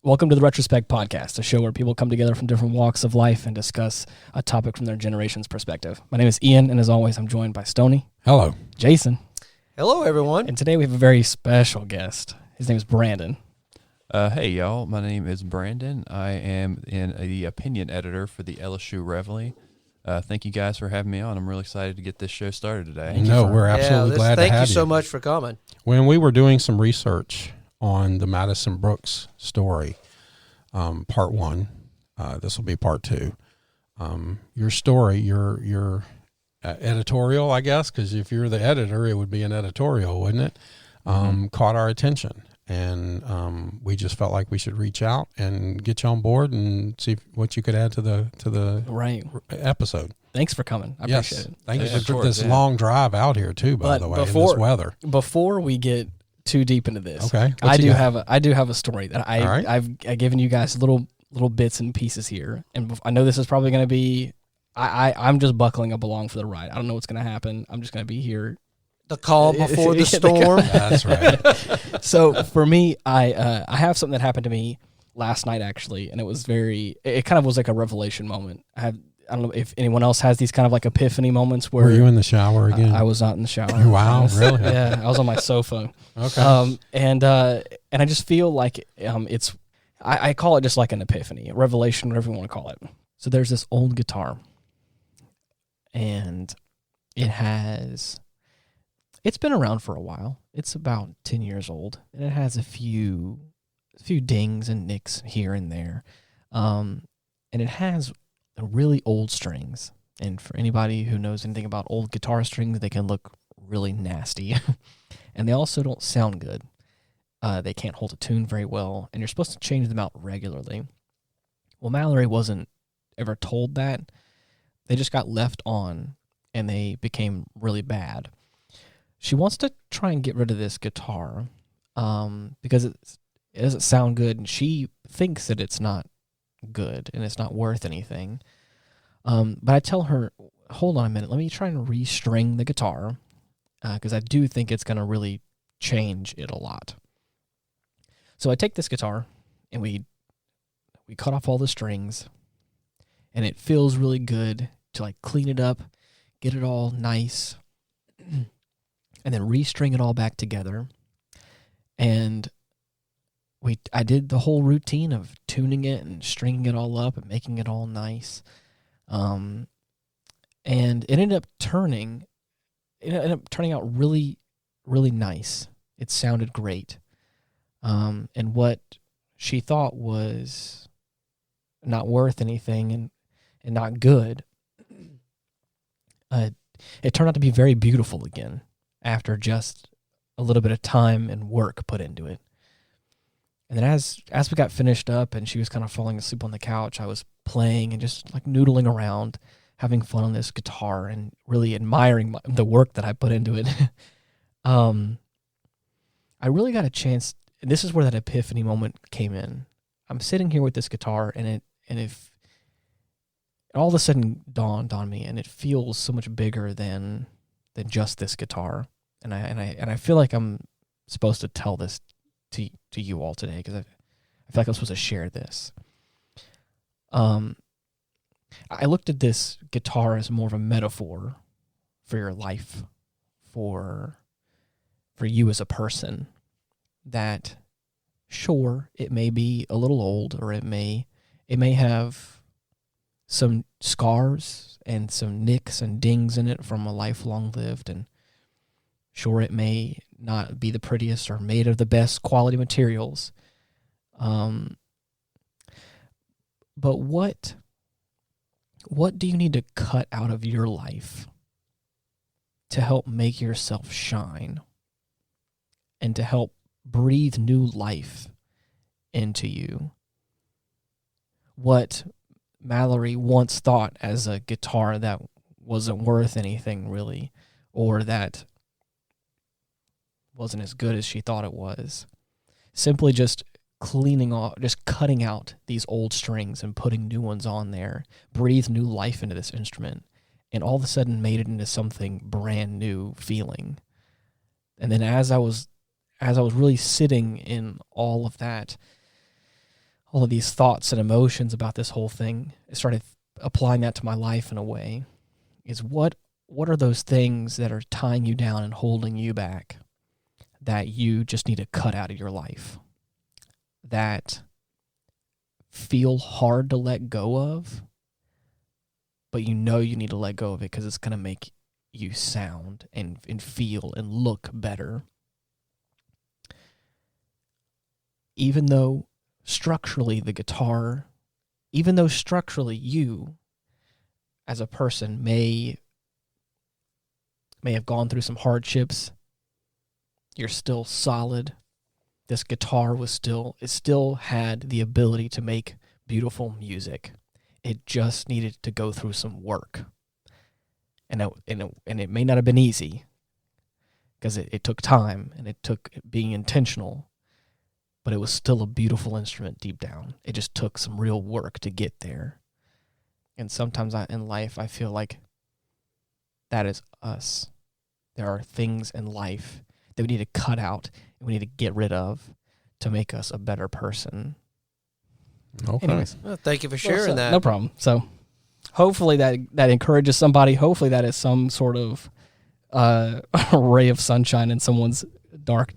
Welcome to the Retrospect podcast, a show where people come together from different walks of life and discuss a topic from their generation's perspective. My name is Ian, and as always, I'm joined by Stoney. Hello. Jason. Hello, everyone. And today we have a very special guest. His name is Brandon. Hey, y'all. My name is Brandon. I am the opinion editor for the LSU Reveille. Thank you guys for having me on. I'm really excited to get this show started today. We're absolutely glad to have you. Thank you so much for coming. When we were doing some research on the Madison Brooks story, part one, this will be part two. Your story, your editorial, I guess, because if you're the editor, it would be an editorial, wouldn't it? Caught our attention. And we just felt like we should reach out and get you on board and see what you could add to the right episode. Thanks for coming. I appreciate it. Thank you for this long drive out here too. By the way, in this weather. Before we get too deep into this, okay, I do have a story that I've given you guys little bits and pieces here, and I know this is probably going to be. I'm just buckling up along for the ride. I don't know what's going to happen. I'm just going to be here. The calm before the storm. That's right. So for me, I have something that happened to me last night actually, and it kind of was like a revelation moment. I don't know if anyone else has these kind of like epiphany moments where. Were you in the shower again? I was not in the shower. Wow, really? Yeah, I was on my sofa. Okay. And I just feel like it's. I call it just like an epiphany, a revelation, whatever you want to call it. So there's this old guitar, and it's been around for a while. It's about 10 years old, and it has a few dings and nicks here and there. And it has really old strings. And for anybody who knows anything about old guitar strings, they can look really nasty. And they also don't sound good. They can't hold a tune very well, and you're supposed to change them out regularly. Well, Mallory wasn't ever told that. They just got left on, and they became really bad. She wants to try and get rid of this guitar because it doesn't sound good, and she thinks that it's not good and it's not worth anything. But I tell her, hold on a minute, let me try and restring the guitar because I do think it's going to really change it a lot. So I take this guitar, and we cut off all the strings, and it feels really good to like clean it up, get it all nice, and then restring it all back together. And I did the whole routine of tuning it and stringing it all up and making it all nice. And it ended up turning out really, really nice. It sounded great. And what she thought was not worth anything and not good, it turned out to be very beautiful again after just a little bit of time and work put into it. And then as we got finished up and she was kind of falling asleep on the couch, I was playing and just like noodling around, having fun on this guitar and really admiring the work that I put into it. I really got a chance. And this is where that epiphany moment came in. I'm sitting here with this guitar, and it all of a sudden dawned on me, and it feels so much bigger than just this guitar. And I feel like I'm supposed to tell this to you all today because I feel like I'm supposed to share this. I looked at this guitar as more of a metaphor for your life, for you as a person. That sure, it may be a little old, or it may have some scars and some nicks and dings in it from a life long lived, and sure, it may not be the prettiest or made of the best quality materials. But what do you need to cut out of your life to help make yourself shine and to help breathe new life into you? What Mallory once thought as a guitar that wasn't worth anything really, or that wasn't as good as she thought it was, simply just cutting out these old strings and putting new ones on there, breathed new life into this instrument, and all of a sudden made it into something brand new feeling. And then as I was really sitting in all of that, all of these thoughts and emotions about this whole thing, I started applying that to my life in a way, is what are those things that are tying you down and holding you back that you just need to cut out of your life, that feel hard to let go of, but you know you need to let go of it because it's going to make you sound and feel and look better. Even though structurally the guitar, even though structurally you as a person may have gone through some hardships, you're still solid. This guitar still had the ability to make beautiful music. It just needed to go through some work. And it may not have been easy because it took time and it took being intentional, but it was still a beautiful instrument deep down. It just took some real work to get there. And sometimes in life, I feel like that is us. There are things in life that we need to cut out and we need to get rid of to make us a better person. Okay. Anyways, Well, thank you for sharing that. No problem. So hopefully that encourages somebody. Hopefully that is some sort of ray of sunshine in someone's dark,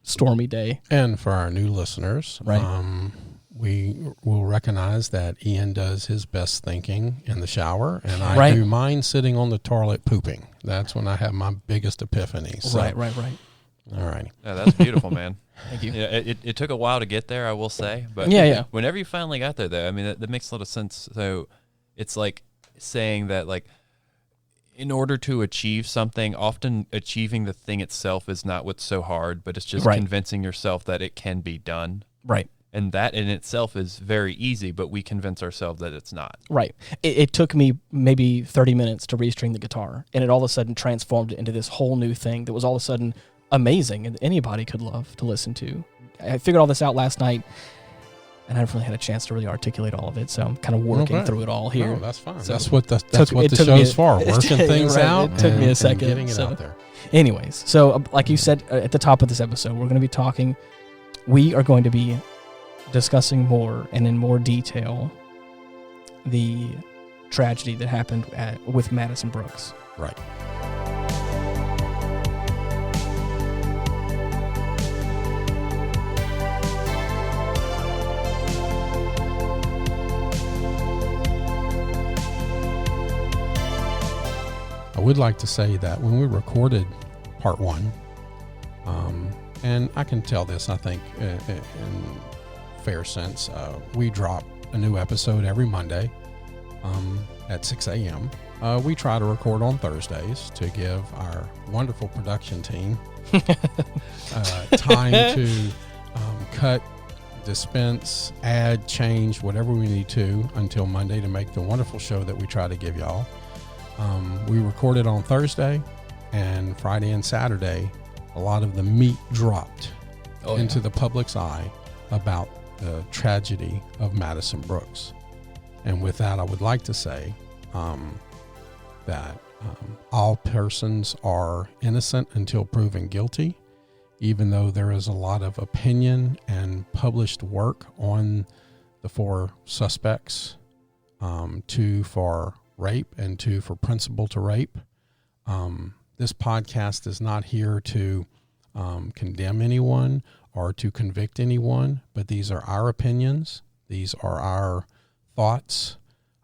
stormy day. And for our new listeners, right. We will recognize that Ian does his best thinking in the shower, and I Right. do mine sitting on the toilet pooping. That's when I have my biggest epiphany. So, Right. All right. Yeah, that's beautiful, man. Thank you. Yeah, it took a while to get there, I will say. But Yeah. whenever you finally got there, though, I mean, that makes a lot of sense. So it's like saying that, like, in order to achieve something, often achieving the thing itself is not what's so hard, but it's just Right. convincing yourself that it can be done. Right. And that in itself is very easy, but we convince ourselves that it's not. Right. It took me maybe 30 minutes to restring the guitar, and it all of a sudden transformed it into this whole new thing that was all of a sudden amazing and anybody could love to listen to. I figured all this out last night, and I haven't really had a chance to really articulate all of it, so I'm kind of working Okay. through it all here. No, that's fine. So that's what the it took show's me for, working things right, out. it took me a and second, getting it so. out there. Anyways, so like you said at the top of this episode, we are going to be discussing more and in more detail the tragedy that happened with Madison Brooks. Right. I would like to say that when we recorded part one, and I can tell this, I think, in fair sense, we drop a new episode every Monday at 6 a.m. We try to record on Thursdays to give our wonderful production team time to cut, dispense, add, change, whatever we need to until Monday to make the wonderful show that we try to give y'all. We recorded on Thursday, and Friday and Saturday, a lot of the meat dropped into the public's eye about the tragedy of Madison Brooks. And with that, I would like to say that all persons are innocent until proven guilty, even though there is a lot of opinion and published work on the 4 suspects, 2 for rape and 2 for principal to rape. This podcast is not here to condemn anyone or to convict anyone, but these are our opinions. These are our thoughts,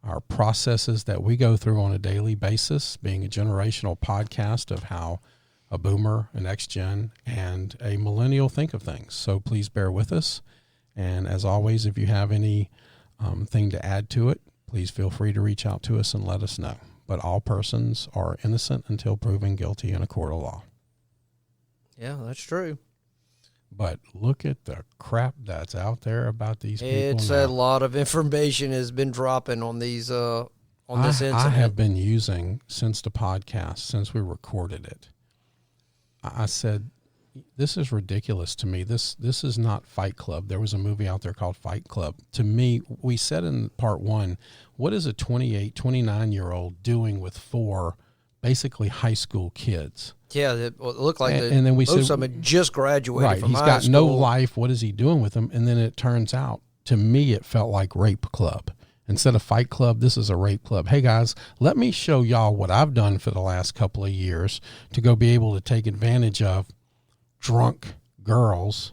our processes that we go through on a daily basis, being a generational podcast of how a boomer, an X-Gen, and a millennial think of things. So please bear with us. And as always, if you have any thing to add to it, please feel free to reach out to us and let us know. But all persons are innocent until proven guilty in a court of law. Yeah, that's true. But look at the crap that's out there about these people. It's now. a lot of information has been dropping on these this incident. I have been using since the podcast, since we recorded it. I said, this is ridiculous to me. This is not Fight Club. There was a movie out there called Fight Club. To me, we said in part 1, what is a 28, 29-year-old doing with 4 basically high school kids? Yeah, it looked like and then we most said, of them had just graduated right, from he's high got school. no life. What is he doing with them? And then it turns out to me, it felt like Rape Club. Instead of Fight Club, this is a Rape Club. Hey, guys, let me show y'all what I've done for the last couple of years to go be able to take advantage of drunk girls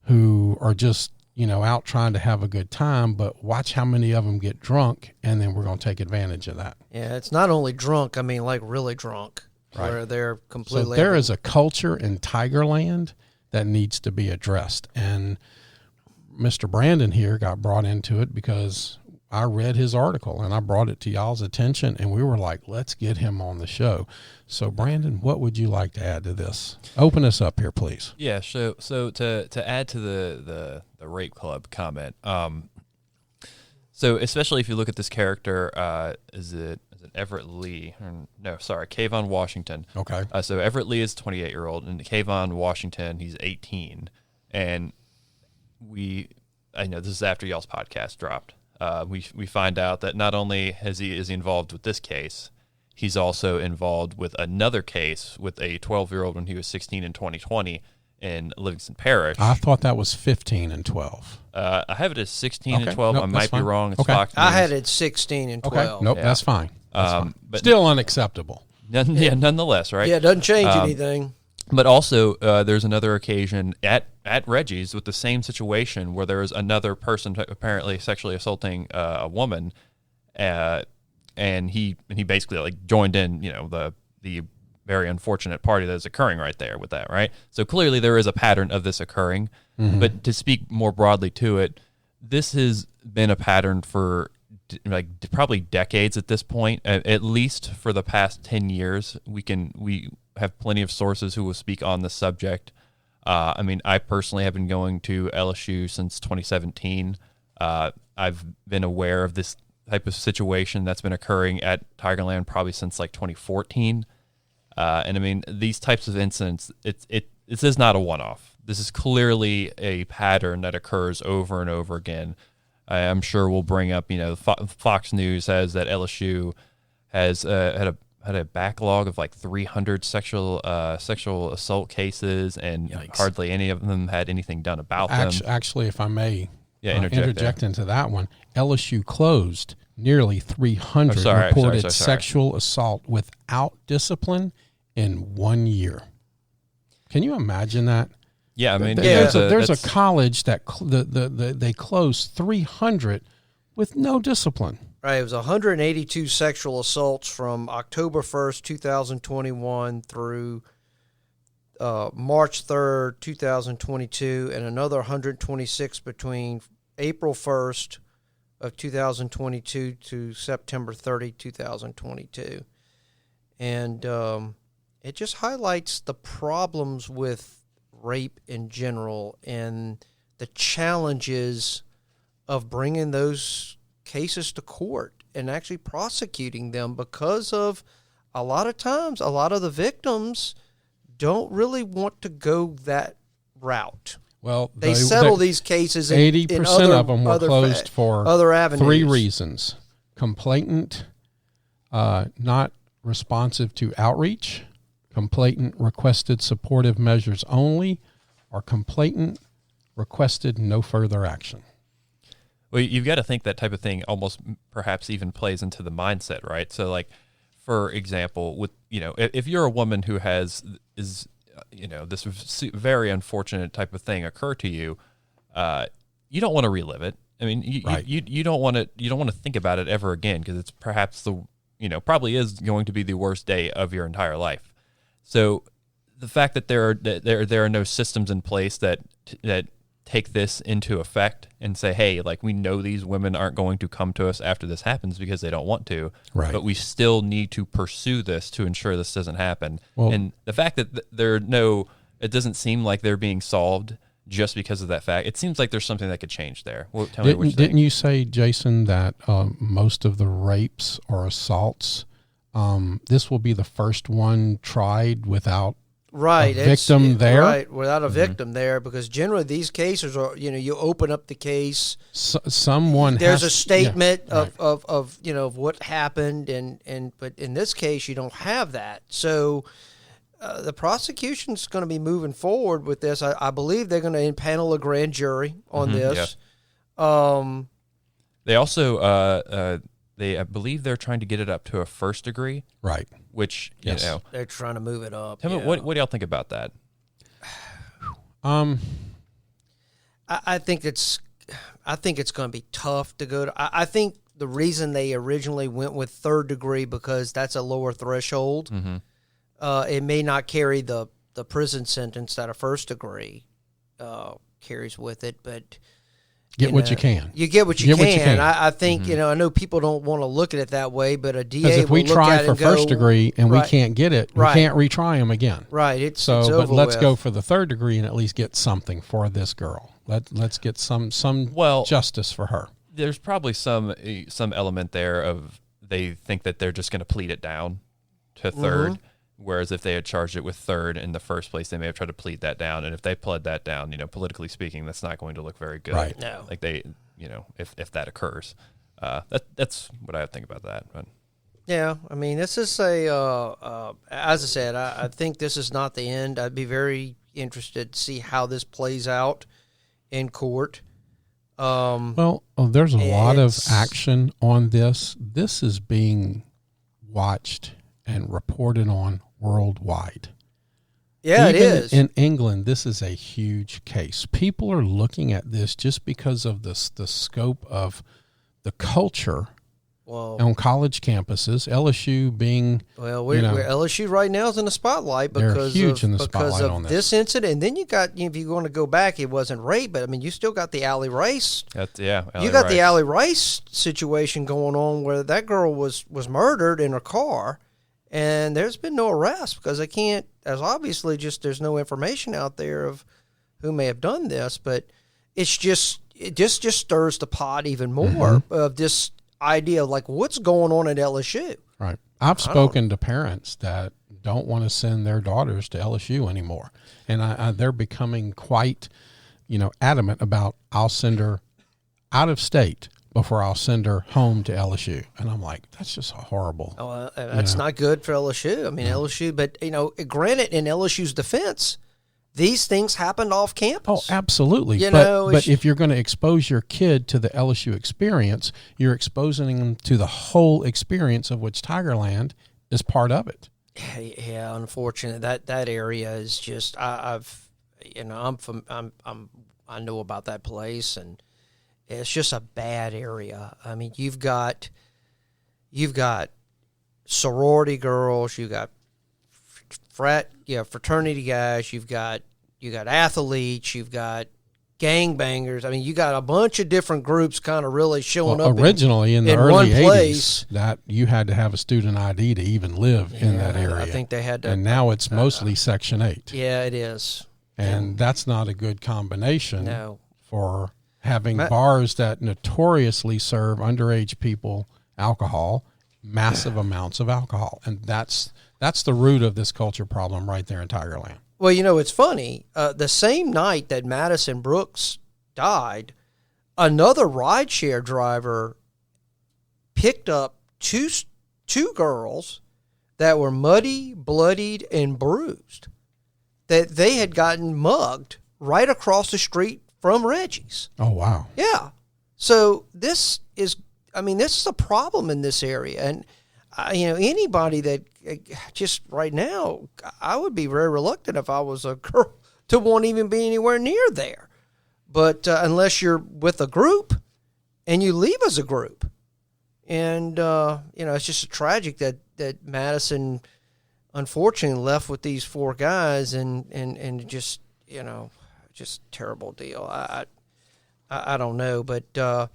who are just, out trying to have a good time, but watch how many of them get drunk, and then we're going to take advantage of that. Yeah, it's not only drunk, I mean, like really drunk, Right. where they're completely... So there is a culture in Tigerland that needs to be addressed. And Mr. Brandon here got brought into it because I read his article and I brought it to y'all's attention, and we were like, let's get him on the show. So Brandon, what would you like to add to this? Open us up here, please. Yeah. So to add to the Rape Club comment, so especially if you look at this character, is it Everett Lee? No, sorry, Kayvon Washington. Okay. So Everett Lee is 28-year-old, and Kayvon Washington, he's 18, and I know this is after y'all's podcast dropped. We find out that not only is he involved with this case, he's also involved with another case with a 12-year-old when he was 16 in 2020 in Livingston Parish. I thought that was 15 and 12. I have it as 16 Okay. and 12. Nope, I that's might fine. be wrong. It's Okay. Fox I News. had it 16 and 12. Okay. Nope, Yeah. that's fine. That's fine. But Still unacceptable. nonetheless, right? Yeah, it doesn't change anything. But also, there's another occasion at Reggie's with the same situation where there was another person apparently sexually assaulting a woman, and he basically like joined in, the very unfortunate party that is occurring right there with that, right? So clearly there is a pattern of this occurring. Mm-hmm. But to speak more broadly to it, this has been a pattern for probably decades at this point, at least for the past 10 years. We have plenty of sources who will speak on the subject. I personally have been going to LSU since 2017. I've been aware of this type of situation that's been occurring at Tigerland probably since like 2014. These types of incidents, this is not a one-off. This is clearly a pattern that occurs over and over again. I'm sure we'll bring up, Fox News says that LSU has had a backlog of like 300 sexual assault cases, and Yikes. hardly any of them had anything done about them. Actually, if I may interject into that one, LSU closed nearly 300 reported sexual assault without discipline in 1 year. Can you imagine that? Yeah, there's a college that they closed 300 with no discipline. Right, it was 182 sexual assaults from October 1st, 2021 through March 3rd, 2022, and another 126 between April 1st of 2022 to September 30, 2022. And it just highlights the problems with rape in general and the challenges of bringing those cases to court and actually prosecuting them, because of a lot of times a lot of the victims don't really want to go that route. Well, they settle these cases. 80% of them were closed for other avenues. 3 reasons: complainant, not responsive to outreach; complainant requested supportive measures only; or complainant requested no further action. Well, you've got to think that type of thing almost perhaps even plays into the mindset, right? So, like, for example, with if you're a woman who is this very unfortunate type of thing occur to you, you don't want to relive it. I mean, you don't want to think about it ever again, because it's perhaps probably is going to be the worst day of your entire life. So the fact that there are no systems in place that take this into effect and say, hey, like, we know these women aren't going to come to us after this happens because they don't want to, right? But we still need to pursue this to ensure this doesn't happen. Well, and the fact that it doesn't seem like they're being solved just because of that fact. It seems like there's something that could change there. Well, tell me what you think. Didn't you say, Jason, that most of the rapes or assaults, this will be the first one tried without a victim there? Right, without a victim there, because generally these cases are, you open up the case. There's a statement of what happened, but in this case you don't have that. So the prosecution's going to be moving forward with this. I believe they're going to impanel a grand jury on this. They also, I believe they're trying to get it up to a first degree. Right. Which, Yes. you know. They're trying to move it up. Tell me, what do y'all think about that? I think it's going to be tough to go to. I think the reason they originally went with third degree because that's a lower threshold. Mm-hmm. It may not carry the prison sentence that a first degree carries with it, but Get what you can. You get what you can. I think, Mm-hmm. I know people don't want to look at it that way, but a DA Because if we will look try at it for and go, first degree and right, we can't get it, we right. can't retry them again. Right. It's But over let's with. go for the third degree and at least get something for this girl. Let's get some justice for her. There's probably some element there of they think that they're just going to plead it down to third, whereas if they had charged it with third in the first place, they may have tried to plead that down. And if they pled that down, politically speaking, that's not going to look very good. Right. No. Like they, if that occurs, that's what I think about that. But Yeah, I mean, this is as I said, I think this is not the end. I'd be very interested to see how this plays out in court. There's a lot of action on this. This is being watched and reported on worldwide. Yeah, Even it is. In England, this is a huge case. People are looking at this just because of the scope of the culture on college campuses. LSU being we're LSU right now is in the spotlight because they're huge in the because spotlight of on this incident. And then you got, if you're going to go back, it wasn't rape, but I mean, you still got the Allie Rice. The Allie Rice situation going on where that girl was murdered in her car, and there's been no arrest because they can't. There's obviously there's no information out there of who may have done this, but it just stirs the pot even more of this idea of like what's going on at LSU. Right. I've spoken to parents that don't want to send their daughters to LSU anymore, and they're becoming quite, adamant about I'll send her out of state before I'll send her home to LSU. And I'm like, that's just horrible. That's not good for LSU. I mean, LSU, but granted, in LSU's defense, these things happened off campus. Oh, absolutely. But if you're going to expose your kid to the LSU experience, you're exposing them to the whole experience of which Tigerland is part of it. Yeah, unfortunately, that area is just I know about that place, and it's just a bad area. I mean, you've got sorority girls, you've got fraternity guys, you've got athletes, you've got gangbangers. I mean, you got a bunch of different groups kind of really showing up. Originally, in the early one 80s, place, that you had to have a student ID to even live in that area. I think they had to. And now it's mostly Section 8. Yeah, it is. And that's not a good combination for having bars that notoriously serve underage people alcohol, massive amounts of alcohol. And that's the root of this culture problem right there in Tigerland. Well, it's funny. The same night that Madison Brooks died, another rideshare driver picked up two girls that were muddy, bloodied, and bruised, that they had gotten mugged right across the street from Reggie's. Oh, wow. Yeah. So this is a problem in this area. And, anybody that just right now, I would be very reluctant if I was a girl to want to even be anywhere near there. But unless you're with a group and you leave as a group. And, it's just tragic that Madison, unfortunately, left with these four guys and just, just terrible deal. I don't know, but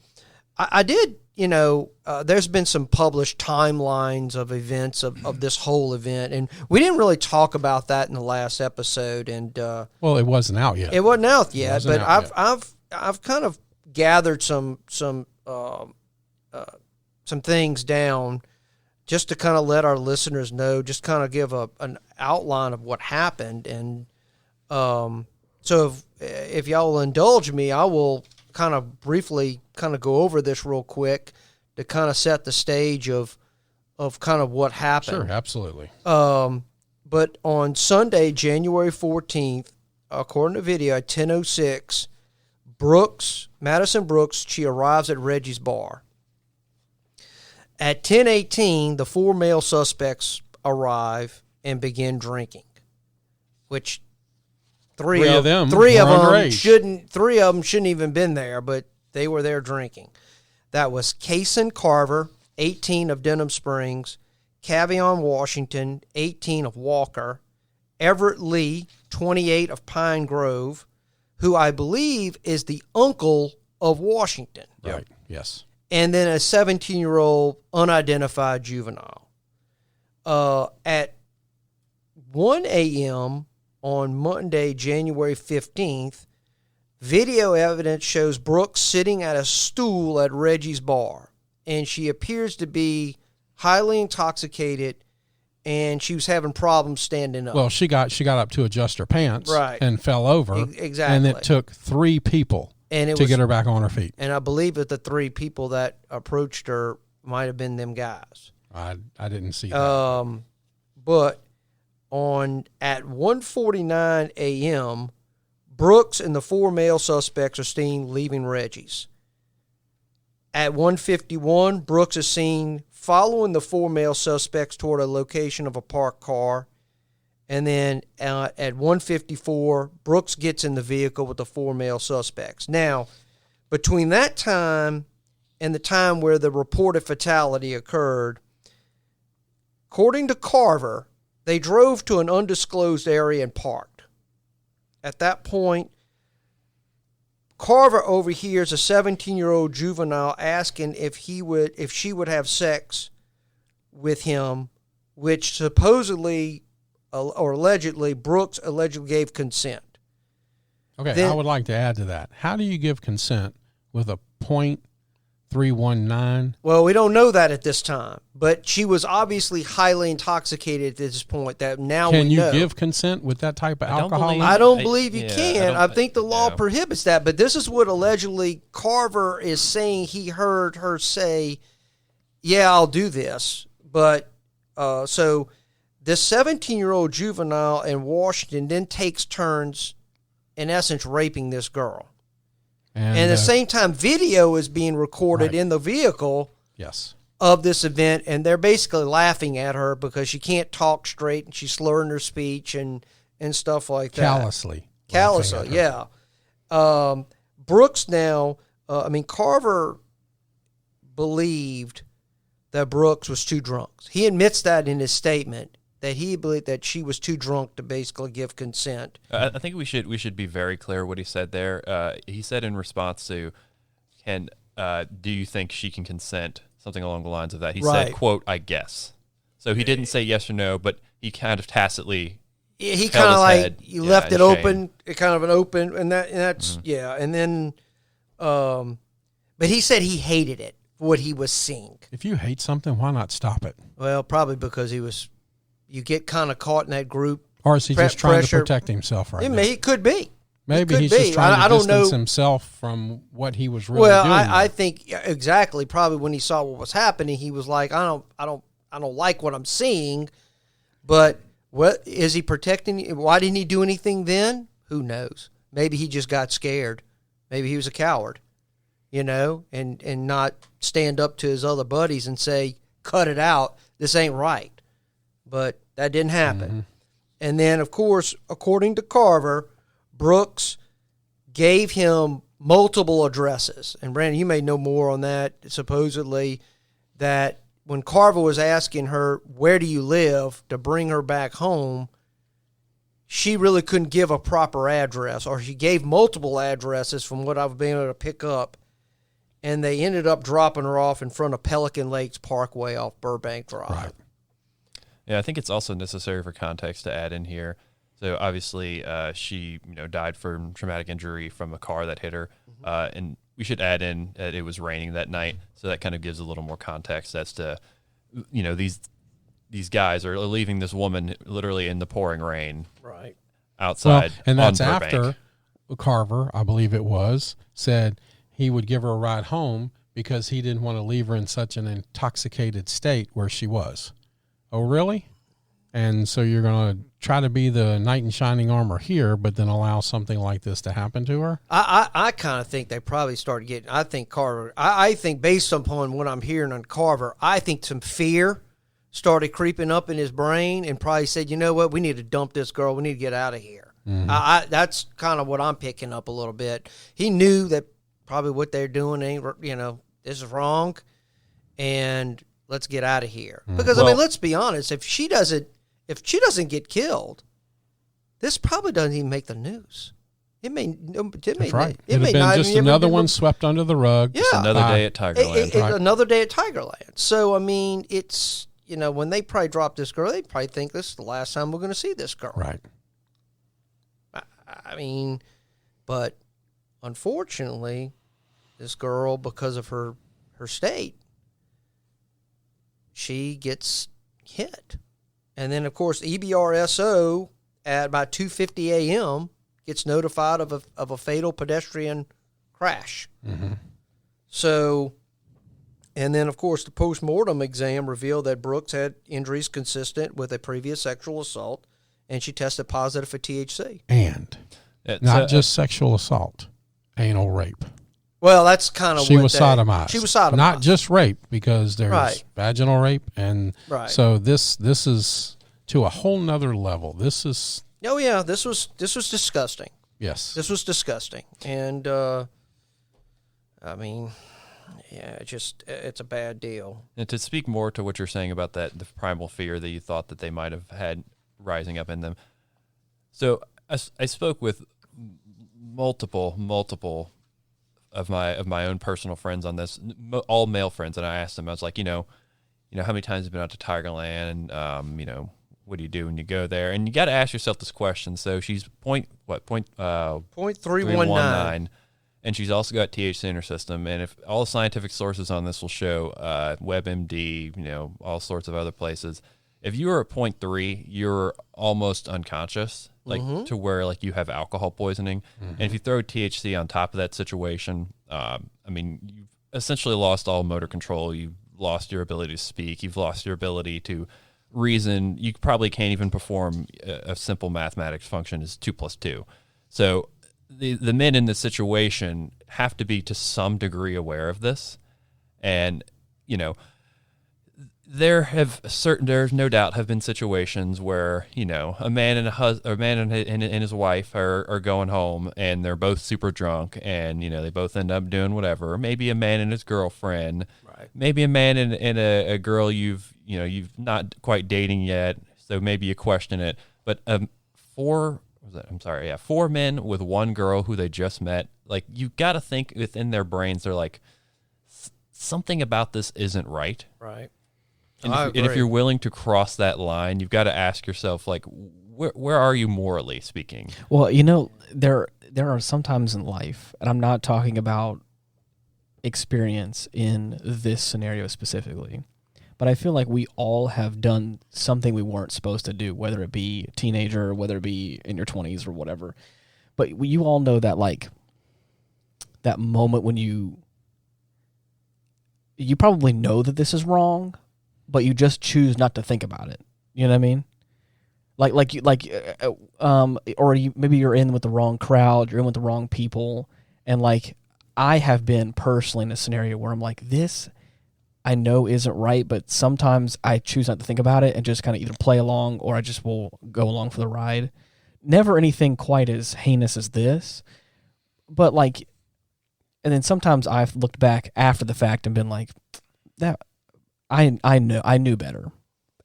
I did, there's been some published timelines of events of this whole event, and we didn't really talk about that in the last episode. And well, it wasn't out yet. It wasn't out yet, but I've kind of gathered some things down just to kind of let our listeners know, just kind of give an outline of what happened. And so if y'all will indulge me, I will kind of briefly kind of go over this real quick to kind of set the stage of kind of what happened. Sure, absolutely. But on Sunday, January 14th, according to video at 10:06, Madison Brooks, she arrives at Reggie's bar. At 10:18, the 4 male suspects arrive and begin drinking, which three of them shouldn't even been there, but they were there drinking. That was Kaysen Carver, 18 of Denham Springs, Cavion Washington, 18 of Walker, Everett Lee, 28 of Pine Grove, who I believe is the uncle of Washington. Right, yes. And then a 17-year-old unidentified juvenile. At 1 a.m. on Monday, January 15th, video evidence shows Brooks sitting at a stool at Reggie's bar, and she appears to be highly intoxicated, and she was having problems standing up. Well, she got up to adjust her pants, right, and fell over. Exactly. And it took 3 people to get her back on her feet. And I believe that the 3 people that approached her might have been them guys. I didn't see that. But at 1:49 a.m., Brooks and the 4 male suspects are seen leaving Reggie's. At 1:51, Brooks is seen following the 4 male suspects toward a location of a parked car. And then at 1:54, Brooks gets in the vehicle with the 4 male suspects. Now, between that time and the time where the reported fatality occurred, according to Carver, they drove to an undisclosed area and parked. At that point, Carver overhears a 17-year-old juvenile asking if she would have sex with him, which supposedly or allegedly Brooks allegedly gave consent. Okay, then, I would like to add to that. How do you give consent with a .319? Well, we don't know that at this time, but she was obviously highly intoxicated at this point. That now can we know. You give consent with that type of alcohol? I don't believe you can. I think the law prohibits that, but this is what allegedly Carver is saying. He heard her say, "Yeah, I'll do this," but so. This 17-year-old juvenile in Washington then takes turns, in essence, raping this girl. And at the same time, video is being recorded in the vehicle of this event, and they're basically laughing at her because she can't talk straight and she's slurring her speech and stuff like that. Callously, yeah. Brooks now, Carver believed that Brooks was too drunk. He admits that in his statement, that he believed that she was too drunk to basically give consent. I think we should be very clear what he said there. He said in response to, do you think she can consent? Something along the lines of that. He said, quote, I guess. So he didn't say yes or no, but he kind of tacitly he kind of like you left it open, kind of an open, and that's and then but he said he hated it for what he was seeing. If you hate something, why not stop it? Well, probably because you get kind of caught in that group. Or is he just trying to protect himself now? It could be. Maybe he's just trying to distance himself from what he was really doing. Well, I think exactly. Probably when he saw what was happening, he was like, I don't like what I'm seeing. But what is he protecting? Why didn't he do anything then? Who knows? Maybe he just got scared. Maybe he was a coward, and not stand up to his other buddies and say, cut it out. This ain't right. But that didn't happen. Mm-hmm. And then, of course, according to Carver, Brooks gave him multiple addresses. And, Brandon, you may know more on that, supposedly, that when Carver was asking her, where do you live, to bring her back home, she really couldn't give a proper address, or she gave multiple addresses from what I've been able to pick up. And they ended up dropping her off in front of Pelican Lakes Parkway off Burbank Drive. Right. Yeah, I think it's also necessary for context to add in here. So obviously, she died from traumatic injury from a car that hit her, and we should add in that it was raining that night, so that kind of gives a little more context as to, these guys are leaving this woman literally in the pouring rain, right outside. Well, and that's on Burbank. After Carver, I believe it was, said he would give her a ride home because he didn't want to leave her in such an intoxicated state where she was. Oh, really? And so you're going to try to be the knight in shining armor here, but then allow something like this to happen to her? I kind of think they probably started getting, I think Carver, I think based upon what I'm hearing on Carver, I think some fear started creeping up in his brain and probably said, you know what, we need to dump this girl. We need to get out of here. Mm-hmm. That's kind of what I'm picking up a little bit. He knew that probably what they're doing ain't, this is wrong, and let's get out of here. Because, I mean, let's be honest, if she doesn't get killed, this probably doesn't even make the news. That's right. It may been just another one swept under the rug. Yeah. Just another day at Tigerland. Right. Another day at Tigerland. So, I mean, it's, when they probably drop this girl, they probably think this is the last time we're going to see this girl. Right. I mean, but unfortunately, this girl, because of her state, she gets hit. And then, of course, EBRSO at about 2:50 a.m. gets notified of a fatal pedestrian crash. Mm-hmm. So, and then, of course, the postmortem exam revealed that Brooks had injuries consistent with a previous sexual assault, and she tested positive for THC. And not just sexual assault, anal rape. Well, that's kind of she was sodomized. She was sodomized. Not just rape, because there's right. vaginal rape, and right. So this is to a whole nother level. This is this was disgusting. Yes, this was disgusting, and I mean, yeah, it's a bad deal. And to speak more to what you're saying about the primal fear that you thought that they might have had rising up in them. So I spoke with multiple of my own personal friends on this, all male friends, and I asked them, I was like, how many times have you been out to Tigerland, and what do you do when you go there? And you got to ask yourself this question. So she's 0.319, and she's also got THC in her system. And if all the scientific sources on this will show, WebMD, all sorts of other places, if you are at 0.3, you're almost unconscious, to where you have alcohol poisoning. Mm-hmm. And if you throw THC on top of that situation, you've essentially lost all motor control. You've lost your ability to speak. You've lost your ability to reason. You probably can't even perform a simple mathematics function as 2 + 2. So the men in this situation have to be to some degree aware of this. And, there's no doubt have been situations where, a man and his wife are going home, and they're both super drunk, and, they both end up doing whatever. Maybe a man and his girlfriend, right. Maybe a man and a girl you've not quite dating yet. So maybe you question it, but 4 men with one girl who they just met, you got to think within their brains, they're like, something about this isn't right. Right. And if you're willing to cross that line, you've got to ask yourself, where are you morally speaking? Well, there are some times in life, and I'm not talking about experience in this scenario specifically, but I feel like we all have done something we weren't supposed to do, whether it be a teenager, or whether it be in your 20s or whatever. But you all know that, that moment when you probably know that this is wrong, but you just choose not to think about it. You know what I mean? Maybe you're in with the wrong crowd, you're in with the wrong people, and I have been personally in a scenario where I'm like, this I know isn't right, but sometimes I choose not to think about it and just kind of either play along, or I just will go along for the ride. Never anything quite as heinous as this, but and then sometimes I've looked back after the fact and been like, that I knew better,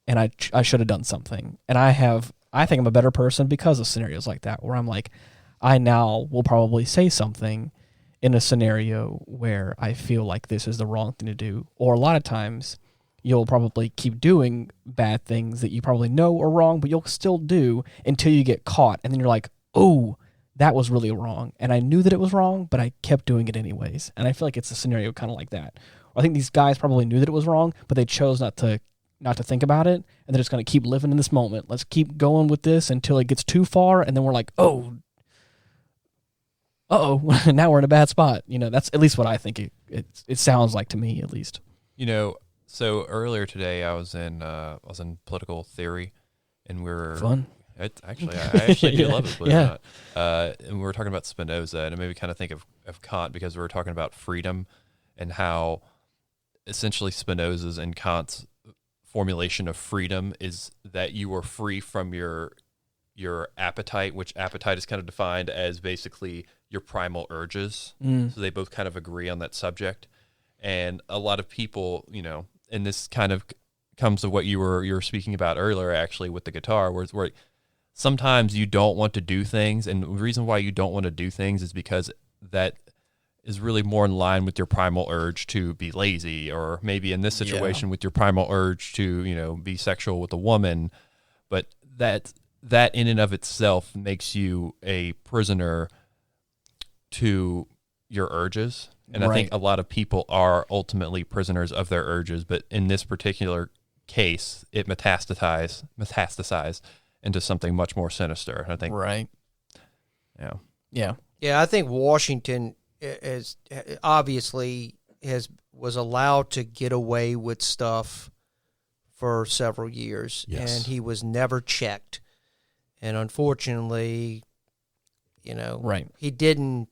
and I should have done something. And I think I'm a better person because of scenarios like that, where I'm like, I now will probably say something in a scenario where I feel like this is the wrong thing to do. Or a lot of times you'll probably keep doing bad things that you probably know are wrong, but you'll still do until you get caught. And then you're like, oh, that was really wrong. And I knew that it was wrong, but I kept doing it anyways. And I feel like it's a scenario kind of like that. I think these guys probably knew that it was wrong, but they chose not to think about it, and they're just going to keep living in this moment. Let's keep going with this until it gets too far, and then we're like, now we're in a bad spot. That's at least what I think it sounds like to me, at least. So earlier today I was in political theory, and we're Fun. It's actually, I actually do love it. Believe it or not. And we were talking about Spinoza, and it made me kind of think of Kant, because we were talking about freedom and how essentially Spinoza's and Kant's formulation of freedom is that you are free from your appetite, which appetite is kind of defined as basically your primal urges. So they both kind of agree on that subject. And a lot of people, and this kind of comes to what you were speaking about earlier, actually, with the guitar, where sometimes you don't want to do things, and the reason why you don't want to do things is because that is really more in line with your primal urge to be lazy, or maybe in this situation with your primal urge to, be sexual with a woman. But that in and of itself makes you a prisoner to your urges. And I think a lot of people are ultimately prisoners of their urges, but in this particular case, it metastasized into something much more sinister. And I think, Yeah, I think Washington was allowed to get away with stuff for several years, and he was never checked. And unfortunately, he didn't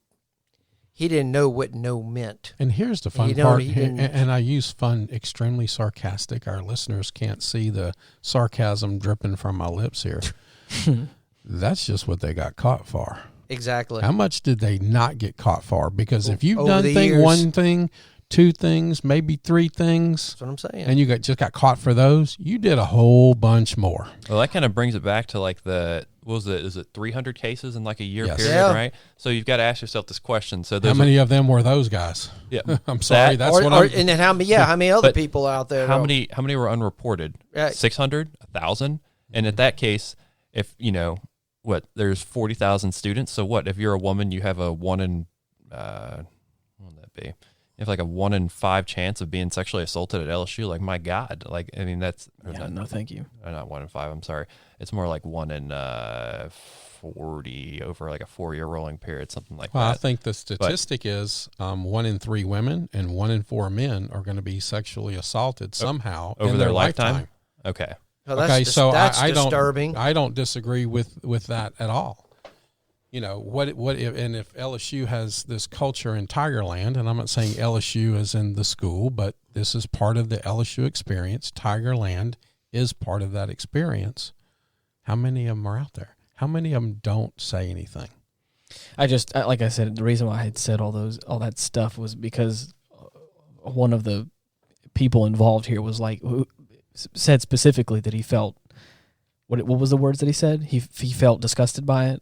know what no meant. And here's the fun part, and I use fun extremely sarcastic. Our listeners can't see the sarcasm dripping from my lips here. That's just what they got caught for. Exactly. How much did they not get caught for? Because if you've Over done one thing, two things, maybe three things, that's what I'm saying, and you just got caught for those, you did a whole bunch more. Well, that kind of brings it back to like is it 300 cases in like a year period, right? So you've got to ask yourself this question. So how many of them were those guys? Yeah, I'm sorry. And then how many other people out there? How many were unreported? 600, 1,000, and in that case, if there's 40,000 students. So what if you're a woman? You have a 1 in what would that be? You have like a 1 in 5 chance of being sexually assaulted at LSU. Like, my God. Like, I mean, that's... no, thank you. Not 1 in 5, I'm sorry. It's more like 1 in 40 over like a 4-year rolling period, something like that. I think the statistic is 1 in 3 women and 1 in 4 men are going to be sexually assaulted somehow over their lifetime. Okay. Oh, that's disturbing. I don't disagree with that at all. If LSU has this culture in Tigerland, and I'm not saying LSU is in the school, but this is part of the LSU experience. Tigerland is part of that experience. How many of them are out there? How many of them don't say anything? Like I said, the reason why I had said all that stuff was because one of the people involved here was who said specifically that he felt, what was the words that he said? He felt disgusted by it.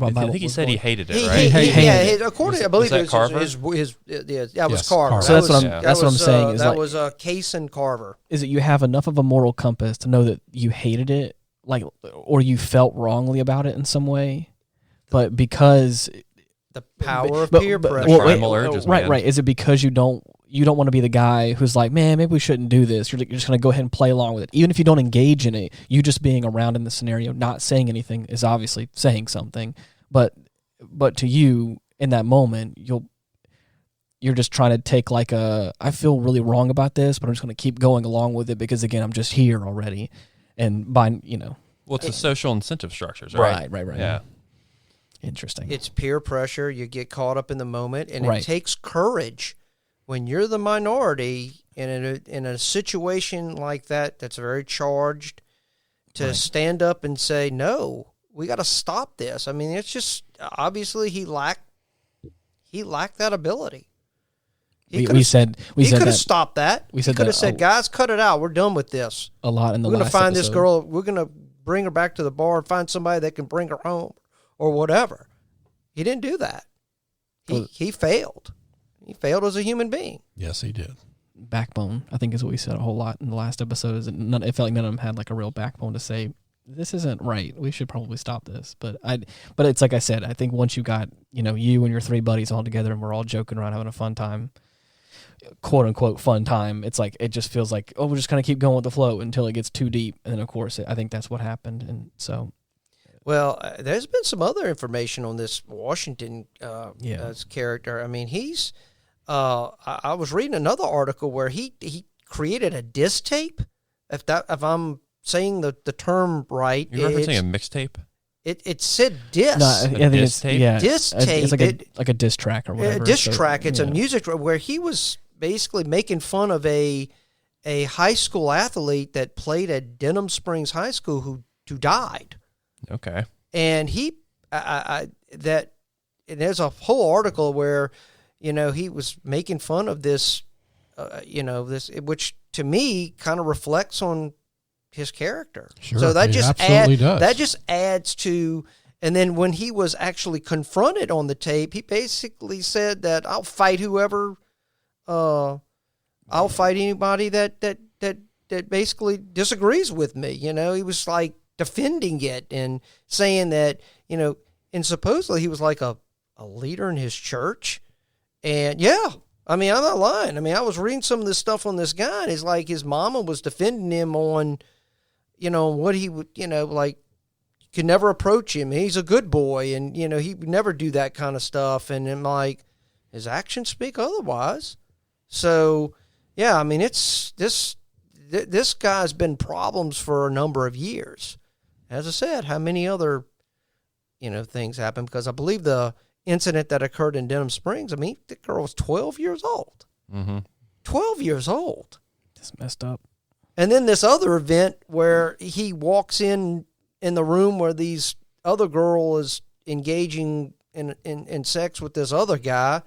I think he said he hated it, right? According, I believe it was Carver? it was Carver. So that's what I'm saying. That was Case and Carver. Is that you have enough of a moral compass to know that you hated it, or you felt wrongly about it in some way, but because the power of peer pressure, primal urges, right? Is it because you don't want to be the guy who's like, man, maybe we shouldn't do this? You're just going to go ahead and play along with it. Even if you don't engage in it, you just being around in the scenario, not saying anything is obviously saying something. But to you, in that moment, you're just trying to take I feel really wrong about this, but I'm just going to keep going along with it because, again, I'm just here already. And well, it's the social incentive structures, right? Right. Yeah. Interesting. It's peer pressure. You get caught up in the moment, and it takes courage. When you're the minority in a situation like that, that's very charged, to stand up and say, no, we got to stop this. I mean, it's just, obviously he lacked that ability. He could have stopped that. He could have said, guys, cut it out. We're done with this. A lot in the last episode. We're going to find this girl. We're going to bring her back to the bar and find somebody that can bring her home or whatever. He didn't do that. He failed. He failed as a human being. Yes, he did. Backbone, I think, is what we said a whole lot in the last episode. Is it felt like none of them had a real backbone to say, this isn't right. We should probably stop this. But it's like I said, I think once you got, you and your 3 buddies all together and we're all joking around having a fun time, quote unquote fun time, it's like, it just feels like, we're just going to keep going with the flow until it gets too deep. And then, of course, I think that's what happened. And so... Well, there's been some other information on this Washington character. I mean, he's... I was reading another article where he created a disc tape. If I'm saying the term right. You're referencing a mixtape? It said disc. No, I think diss it's tape? yeah, Disc it's tape. like a diss track or whatever. A disc So, track. It's a yeah. music where he was basically making fun of a high school athlete that played at Denham Springs High School who died. Okay. And there's a whole article where, he was making fun of this, this, which to me kind of reflects on his character. Sure, so that it just absolutely does. That just adds to. And then when he was actually confronted on the tape, he basically said that I'll fight whoever, I'll fight anybody that basically disagrees with me. He was like defending it and saying that, and supposedly he was like a leader in his church. And yeah, I mean, I'm not lying. I mean, I was reading some of this stuff on this guy, and it's like his mama was defending him on, what he would, like, you could never approach him. He's a good boy, and, he would never do that kind of stuff. And I'm like, his actions speak otherwise. So, yeah, I mean, it's this guy's been problems for a number of years. As I said, how many other, things happened? Because I believe the incident that occurred in Denham Springs, I mean, the girl was 12 years old. Mm-hmm. 12 years old. It's messed up. And then this other event where he walks in the room where these other girl is engaging in sex with this other guy,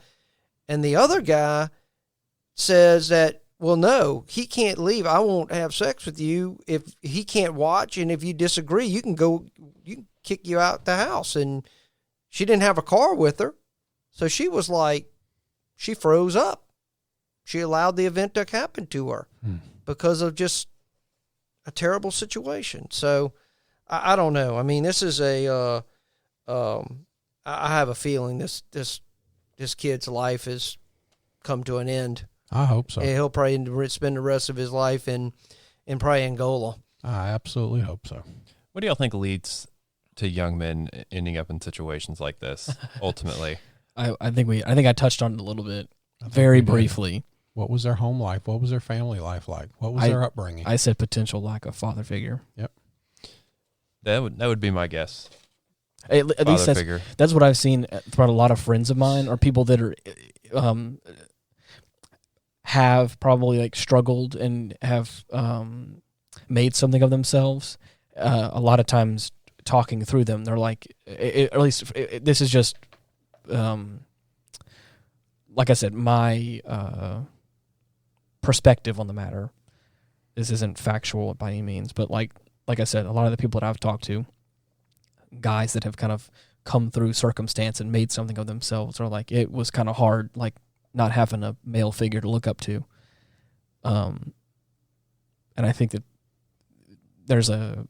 and the other guy says that, well, no, he can't leave. I won't have sex with you if he can't watch, and if you disagree, you can kick you out the house. And she didn't have a car with her, so she was like, she froze up. She allowed the event to happen to her because of just a terrible situation. So I don't know. I mean, this is I have a feeling this kid's life has come to an end. I hope so. And he'll probably spend the rest of his life in probably Angola. I absolutely hope so. What do y'all think leads to young men ending up in situations like this ultimately? I think I touched on it a little bit, very briefly. What was their home life? What was their family life like? What was their upbringing? I said potential lack of father figure. Yep. That would be my guess. At least that's what I've seen throughout a lot of friends of mine, or people that are have probably like struggled and have made something of themselves. A lot of times, talking through them, they're like, this is just, like I said, my perspective on the matter. This isn't factual by any means, but like I said, a lot of the people that I've talked to, guys that have kind of come through circumstance and made something of themselves, are like, it was kind of hard, like not having a male figure to look up to. And I think that there's a,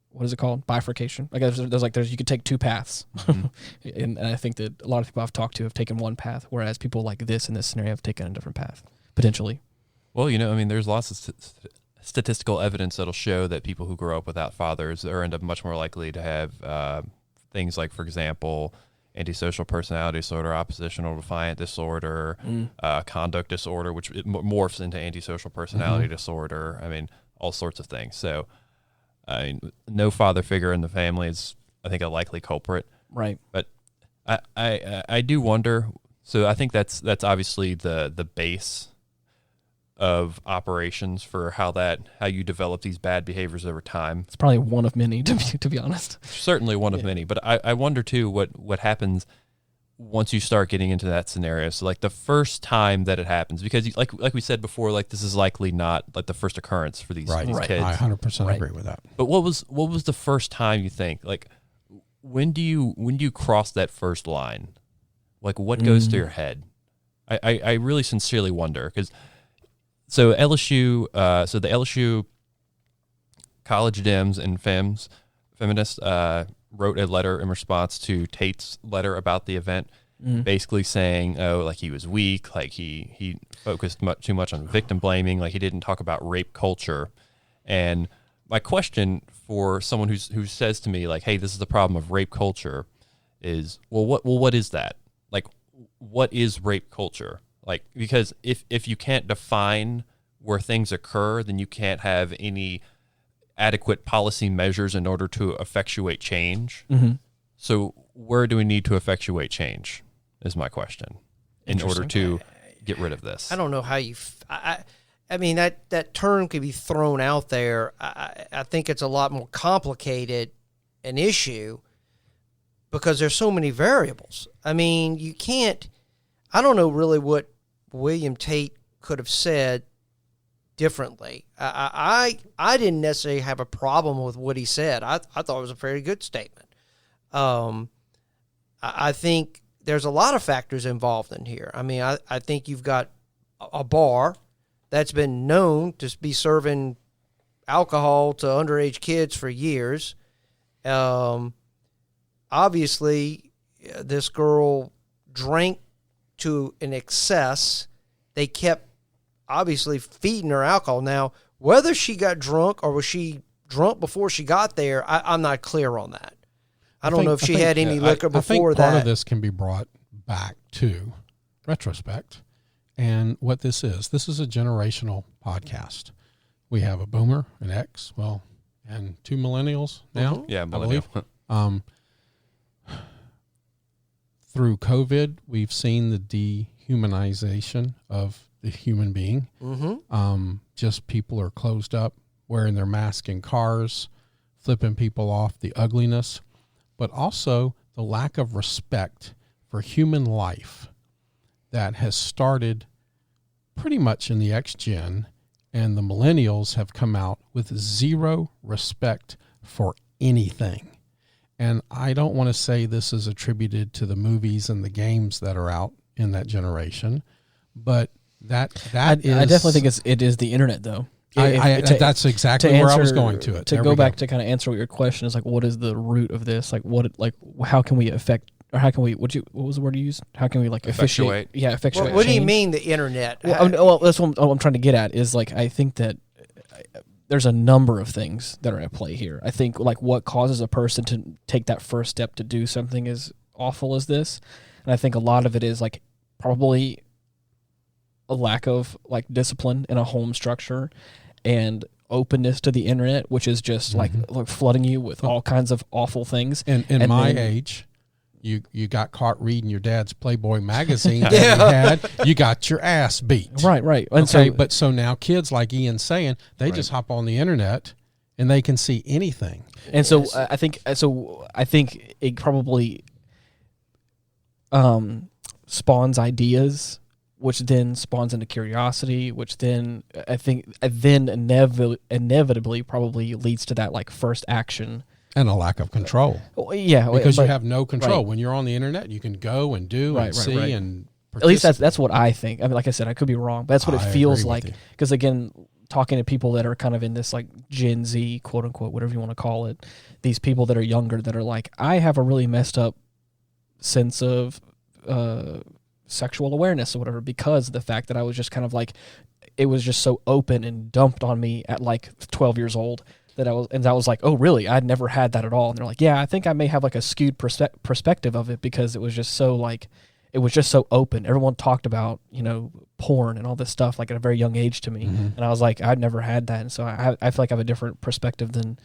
what is it called? Bifurcation. I guess there's you could take two paths. Mm-hmm. and I think that a lot of people I've talked to have taken one path, whereas people like this in this scenario have taken a different path, potentially. Well, I mean, there's lots of statistical evidence that'll show that people who grow up without fathers are end up much more likely to have things like, for example, antisocial personality disorder, oppositional defiant disorder, conduct disorder, which it morphs into antisocial personality disorder. I mean, all sorts of things. So, I mean, no father figure in the family is, I think, a likely culprit. Right. But I do wonder. So I think that's obviously the base of operations for how you develop these bad behaviors over time. It's probably one of many, to be honest. Certainly one of many. But I wonder too what happens once you start getting into that scenario. So like the first time that it happens, because like we said before, like this is likely not like the first occurrence for these kids. I 100% agree with that. But what was the first time you think, like, when do you cross that first line? Like what goes through your head? I really sincerely wonder, because so LSU, so the LSU College Dems and feminists wrote a letter in response to Tate's letter about the event, basically saying, like he was weak, like he focused too much on victim blaming, like he didn't talk about rape culture. And my question for someone who says to me like, hey, this is the problem of rape culture, is, what is that? Like, what is rape culture? Like, because if you can't define where things occur, then you can't have any adequate policy measures in order to effectuate change. Mm-hmm. So where do we need to effectuate change is my question in order to get rid of this. I don't know how you I mean, that term could be thrown out there. I think it's a lot more complicated an issue because there's so many variables. I mean, you can't – I don't know really what William Tate could have said differently. I didn't necessarily have a problem with what he said. I thought it was a very good statement. I think there's a lot of factors involved in here. I mean, I think you've got a bar – that's been known to be serving alcohol to underage kids for years. Obviously, this girl drank to an excess. They kept, obviously, feeding her alcohol. Now, whether she got drunk or was she drunk before she got there, I'm not clear on that. I don't know if she had any liquor before that. I think part of this can be brought back to Retrospect. And what this is a generational podcast. We have a boomer, an X, and 2 millennials now. Yeah, millennial. Through COVID, we've seen the dehumanization of the human being. Mm-hmm. Just people are closed up, wearing their mask in cars, flipping people off, the ugliness, but also the lack of respect for human life that has started pretty much in the X-Gen, and the millennials have come out with zero respect for anything. And I don't want to say this is attributed to the movies and the games that are out in that generation, but that is... I definitely think it is the internet, though. That's exactly where I was going to it. To go back to kind of answer what your question is, like, what is the root of this? Like, how can we affect... Or how can we? What was the word you used? How can we effectuate? Effectuate. What do you mean the internet? Well, that's what I'm trying to get at. Is like I think that there's a number of things that are at play here. I think like what causes a person to take that first step to do something as awful as this, and I think a lot of it is like probably a lack of like discipline in a home structure and openness to the internet, which is just like flooding you with all kinds of awful things. And my age. You got caught reading your dad's Playboy magazine that you got your ass beat. Right. And so now kids, like Ian's saying, they just hop on the internet and they can see anything. And so I think it probably spawns ideas, which then spawns into curiosity, which then I think inevitably probably leads to that like first action. And a lack of control. Yeah. Because you have no control. When you're on the internet, you can go and do and see and participate. At least that's what I think. I mean, like I said, I could be wrong, but that's what it feels like. Because again, talking to people that are kind of in this like Gen Z, quote unquote, whatever you want to call it, these people that are younger that are like, I have a really messed up sense of sexual awareness or whatever because of the fact that I was just kind of like, it was just so open and dumped on me at like 12 years old. I was like, oh, really? I'd never had that at all. And they're like, yeah, I think I may have like a skewed perspective of it because it was just so like, it was just so open. Everyone talked about, porn and all this stuff like at a very young age to me. Mm-hmm. And I was like, I'd never had that. And so I feel like I have a different perspective than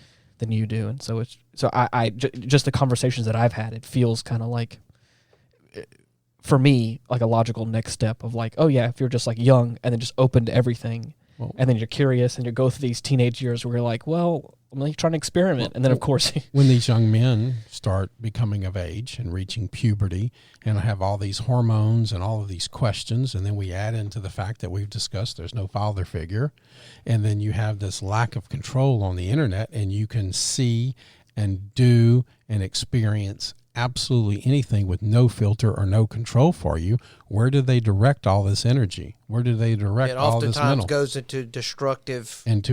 you do. And so just the conversations that I've had, it feels kind of like, for me, like a logical next step of like, oh yeah, if you're just like young and then just open to everything. And then you're curious and you go through these teenage years where you're like, well, I'm like trying to experiment. And then, of course, when these young men start becoming of age and reaching puberty and have all these hormones and all of these questions, and then we add into the fact that we've discussed there's no father figure, and then you have this lack of control on the internet, and you can see and do and experience absolutely anything with no filter or no control for you. Where do they direct all this energy? Where do they direct all this mental? It oftentimes goes into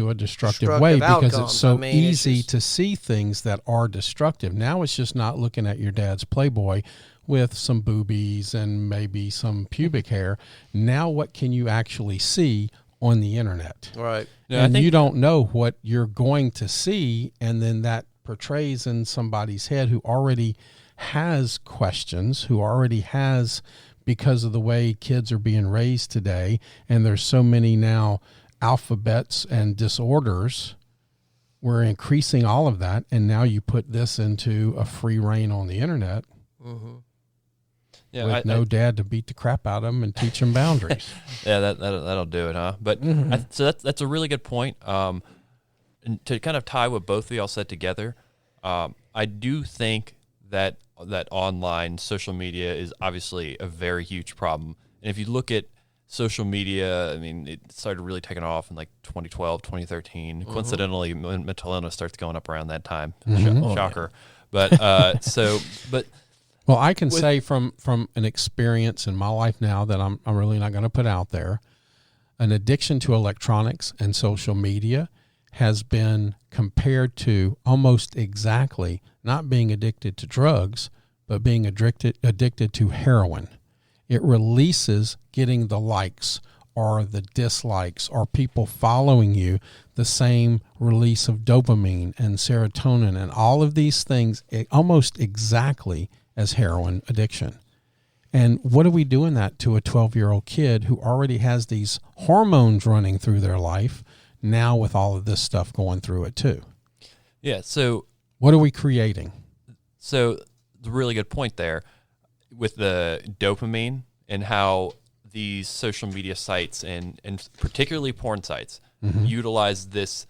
a destructive way because outcomes. It's so easy to see things that are destructive. Now it's just not looking at your dad's Playboy with some boobies and maybe some pubic hair. Now what can you actually see on the internet? Right. And you don't know what you're going to see, and then that portrays in somebody's head who already has questions, who already has, because of the way kids are being raised today, and there's so many now alphabets and disorders. We're increasing all of that, and now you put this into a free reign on the internet. Mm-hmm. Yeah, with no dad to beat the crap out of them and teach them boundaries. Yeah, that'll do it, huh? But so that's a really good point. And to kind of tie what both of y'all said together, I do think that online social media is obviously a very huge problem. And if you look at social media, I mean, it started really taking off in like 2012, 2013. Mm-hmm. Coincidentally, mental illness starts going up around that time. Mm-hmm. Shocker. But well, I can say from an experience in my life now that I'm really not going to put out there, an addiction to electronics and social media has been compared to almost exactly not being addicted to drugs, but being addicted to heroin. It releases getting the likes or the dislikes or people following you, the same release of dopamine and serotonin and all of these things almost exactly as heroin addiction. And what are we doing that to a 12-year-old kid who already has these hormones running through their life now with all of this stuff going through it too? Yeah, so what are we creating? So the really good point there with the dopamine and how these social media sites and particularly porn sites utilize the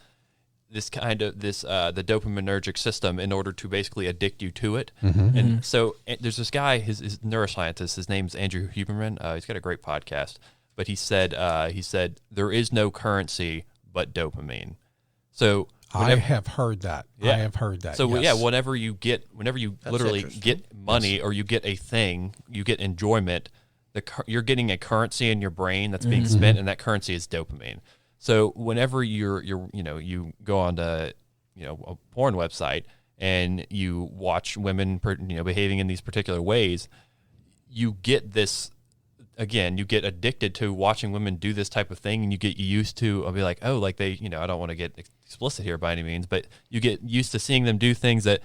dopaminergic system in order to basically addict you to it. And so there's this guy, his neuroscientist, his name's Andrew Huberman. He's got a great podcast, but he said there is no currency but dopamine. So I have heard that. Yeah. I have heard that. So yes. whenever you literally get money or you get a thing, you get enjoyment. You're getting a currency in your brain that's being spent, and that currency is dopamine. So whenever you go on to a porn website and you watch women behaving in these particular ways, you get this. Again, you get addicted to watching women do this type of thing, and you get used to. I'll be like, oh, like they, I don't want to get explicit here by any means, but you get used to seeing them do things that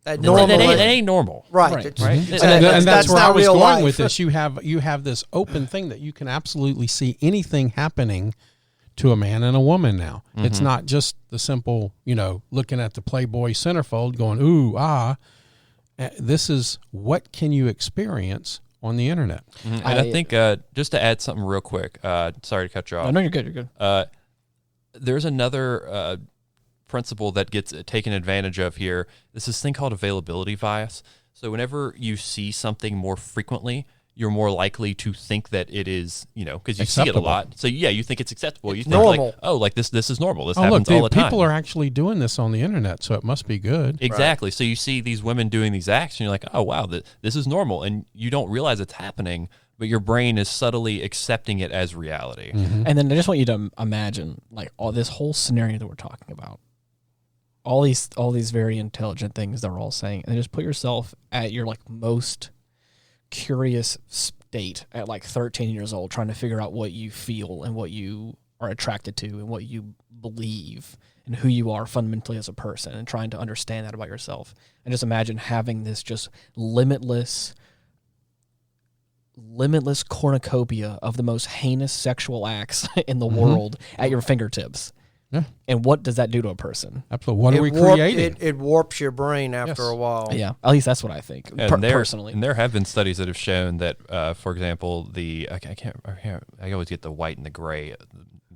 ain't normal, right? And that's where I was going with this. You have this open thing that you can absolutely see anything happening to a man and a woman now. It's not just the simple, looking at the Playboy centerfold, going ooh ah. This is what can you experience on the internet. And I think just to add something real quick, sorry to cut you off. No, you're good. You're good. There's another principle that gets taken advantage of here. This is thing called availability bias. So whenever you see something more frequently, you're more likely to think that it is, because you see it a lot. So yeah, you think it's acceptable. You think normal. like, this is normal. This happens all the time. People are actually doing this on the internet, so it must be good. Exactly. Right. So you see these women doing these acts, and you're like, oh wow, this is normal, and you don't realize it's happening, but your brain is subtly accepting it as reality. And then I just want you to imagine, like, all this whole scenario that we're talking about, all these very intelligent things that we're all saying, and just put yourself at your most curious state at 13 years old, trying to figure out what you feel and what you are attracted to and what you believe and who you are fundamentally as a person, and trying to understand that about yourself. And just imagine having this just limitless cornucopia of the most heinous sexual acts in the world at your fingertips. Yeah. And what does that do to a person? Absolutely. What are we creating? It warps your brain after a while. Yeah, at least that's what I think, personally. And there have been studies that have shown that, for example, I always get the white and the gray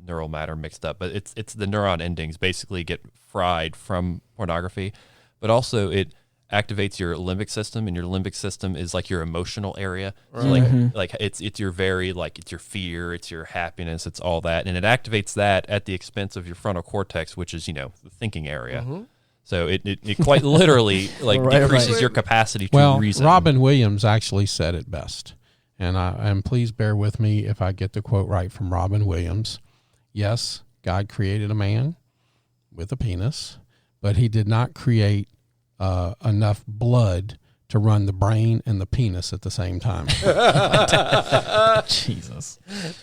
neural matter mixed up, but it's the neuron endings basically get fried from pornography, but also it activates your limbic system, and your limbic system is like your emotional area. Right. So like it's your it's your fear, it's your happiness, it's all that, and it activates that at the expense of your frontal cortex, which is the thinking area. So it quite literally decreases your capacity to reason. Robin Williams actually said it best, and please bear with me if I get the quote right from Robin Williams. Yes, God created a man with a penis, but he did not create enough blood to run the brain and the penis at the same time. Jesus.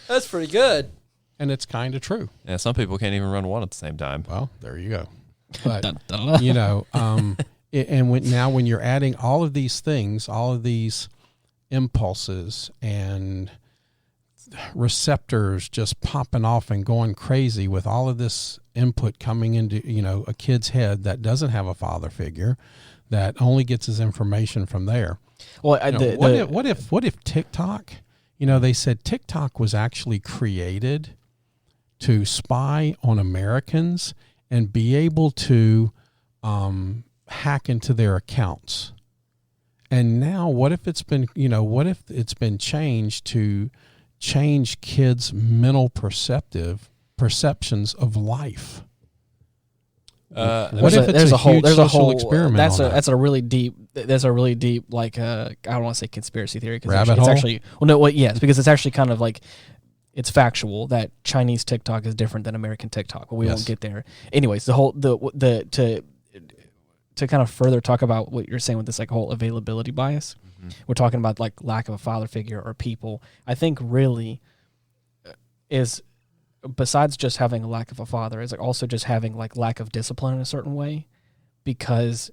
That's pretty good. And it's kind of true. Yeah, some people can't even run one at the same time. Well, there you go. But, and when you're adding all of these things, all of these impulses and receptors just popping off and going crazy with all of this input coming into, a kid's head that doesn't have a father figure, that only gets his information from there. Well, what if TikTok, they said TikTok was actually created to spy on Americans and be able to hack into their accounts. And now what if it's been changed to change kids' mental perceptions of life? There's a whole experiment. That's a really deep like I don't want to say conspiracy theory because rabbit it's hole? actually yes, because it's actually kind of like it's factual that Chinese TikTok is different than American TikTok, but we won't get there. Anyways, to kind of further talk about what you're saying with this like whole availability bias, we're talking about like lack of a father figure or people. I think really is, besides just having a lack of a father, is like also just having like lack of discipline in a certain way, because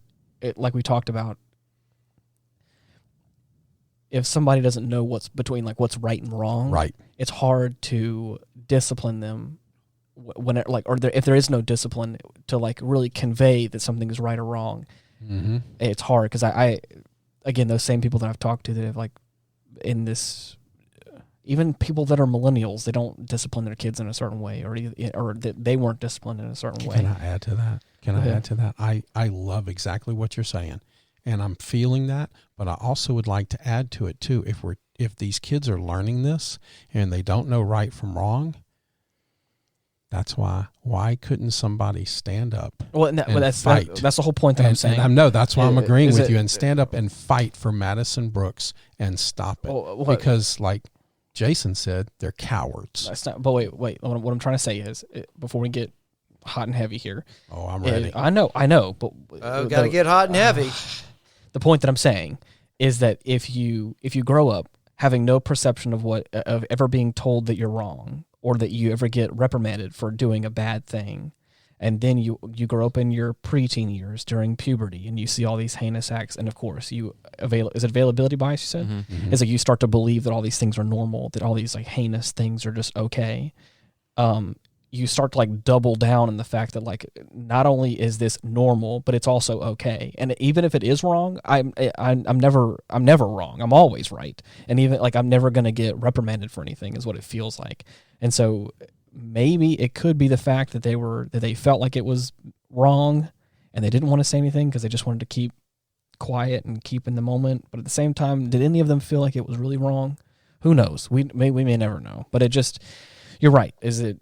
like we talked about, if somebody doesn't know what's between like what's right and wrong, right, it's hard to discipline them when it, like, if there is no discipline to like really convey that something is right or wrong. Mm-hmm. It's hard because I again, those same people that I've talked to that have like in this, even people that are millennials, they don't discipline their kids in a certain way, or that they weren't disciplined in a certain way. Can I add to that? I love exactly what you're saying, and I'm feeling that, but I also would like to add to it too. If these kids are learning this and they don't know right from wrong, that's why couldn't somebody stand up and fight? That's the whole point that I'm saying. And that's why I'm agreeing with you, and stand up and fight for Madison Brooks and stop it. Because like Jason said, they're cowards. That's not. But wait. What I'm trying to say is, before we get hot and heavy here. Oh, I'm ready. I know. But got to get hot and heavy. The point that I'm saying is that if you grow up having no perception of ever being told that you're wrong, or that you ever get reprimanded for doing a bad thing, and then you grow up in your preteen years during puberty and you see all these heinous acts, and of course is it availability bias you said? Mm-hmm. Is like you start to believe that all these things are normal, that all these like heinous things are just okay. You start to like double down on the fact that like not only is this normal, but it's also okay. And even if it is wrong, I'm never wrong. I'm always right. And even like I'm never gonna get reprimanded for anything is what it feels like. And so maybe it could be the fact that they felt like it was wrong and they didn't want to say anything because they just wanted to keep quiet and keep in the moment. But at the same time, did any of them feel like it was really wrong? Who knows? We may never know. But it just, you're right. Is it?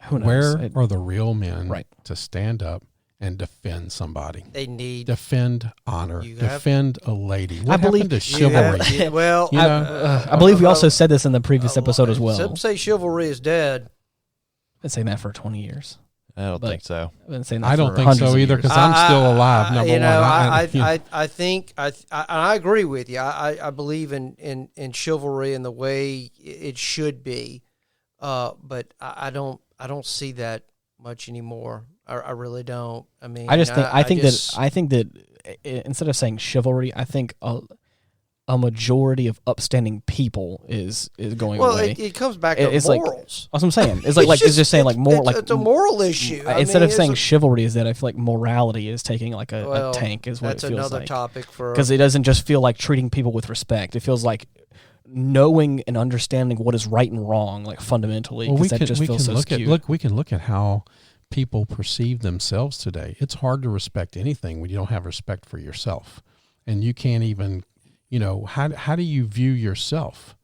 Who knows? Where are the real men to stand up and defend somebody? They need defend honor, defend a lady. What happened to chivalry? I believe we also said this in the previous episode as well. Some say chivalry is dead. I've been saying that for 20 years. I don't think so. I've been saying that I don't think so either, because I'm still alive. Number one, I agree with you. I believe in chivalry and the way it should be, but I don't see that much anymore. I really don't. I mean, I think that instead of saying chivalry, I think a majority of upstanding people is going away. It comes back to morals. Like, that's what I'm saying. It's it's just saying like more like it's a moral issue. Instead of saying chivalry, is that I feel like morality is taking like a tank is what it feels like. That's another topic for, because it doesn't just feel like treating people with respect. It feels like knowing and understanding what is right and wrong, like fundamentally. Well, we that just feels so skewed. We can look at how people perceive themselves today. It's hard to respect anything when you don't have respect for yourself, and you can't even, how do you view yourself?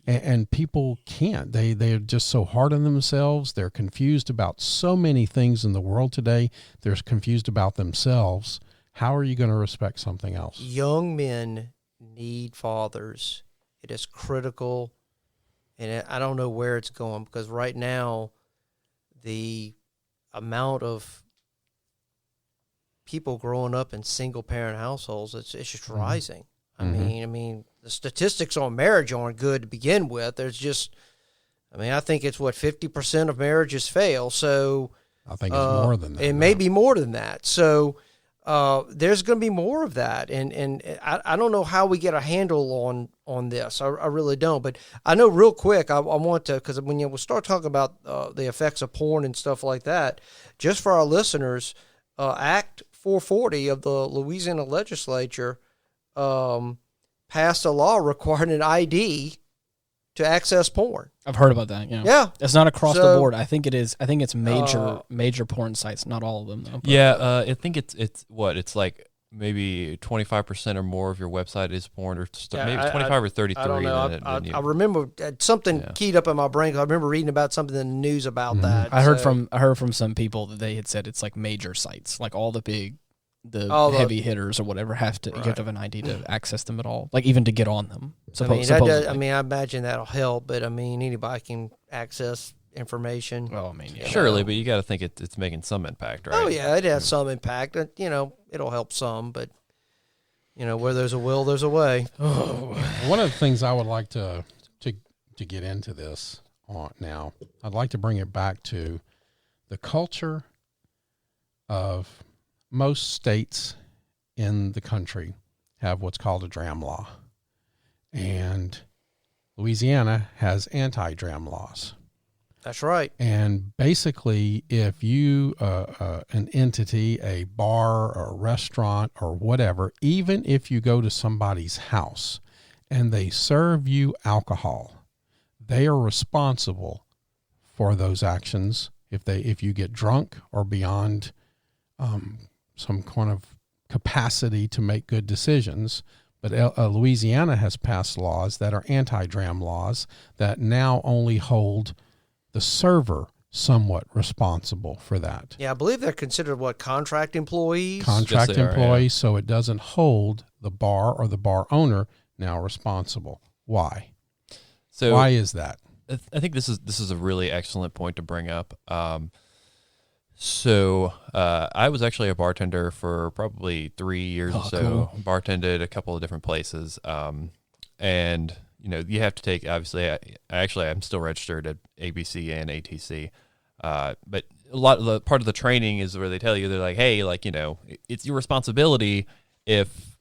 And people can't. They're just so hard on themselves. They're confused about so many things in the world today. They're confused about themselves. How are you going to respect something else? Young men need fathers. It is critical, and I don't know where it's going, because right now the amount of people growing up in single-parent households, it's just rising. I mean, the statistics on marriage aren't good to begin with. There's just, I think it's 50% of marriages fail. So I think it's more than that. It may be more than that. So there's going to be more of that, and I don't know how we get a handle on this. I really don't. But I know real quick, I want to, because when we'll start talking about the effects of porn and stuff like that, just for our listeners, Act 440 of the Louisiana legislature passed a law requiring an ID to access porn. I've heard about that. Yeah. Yeah. It's not across the board. I think it is. I think it's major porn sites, not all of them though. Yeah, I think it's like maybe 25% or more of your website is porn, or maybe 25 or 33. I don't know. I remember something keyed up in my brain. I remember reading about something in the news about that. I heard from some people that they had said it's like major sites, like all the big, heavy hitters or whatever you have to have an ID to access them at all, like even to get on them. I imagine that'll help, but I mean anybody can access information. Well, I mean, yeah. Surely, but you got to think it's making some impact, right? Oh yeah, it has some impact. It'll help some, but where there's a will, there's a way. One of the things I would like to get into this on now, I'd like to bring it back to the culture of most states in the country have what's called a dram law, and Louisiana has anti-dram laws. That's right. And basically, if you, an entity, a bar or a restaurant or whatever, even if you go to somebody's house and they serve you alcohol, they are responsible for those actions if you get drunk or beyond some kind of capacity to make good decisions. But Louisiana has passed laws that are anti-dram laws that now only hold the server somewhat responsible for that. Yeah, I believe they're considered contract employees? Contract employees, so it doesn't hold the bar or the bar owner now responsible. Why? So why is that? I think this is a really excellent point to bring up. So I was actually a bartender for probably 3 years or so. Cool. Bartended a couple of different places, and you have to take. Obviously, I'm still registered at ABC and ATC, but a lot of the part of the training is where they tell you, they're like, hey, it's your responsibility if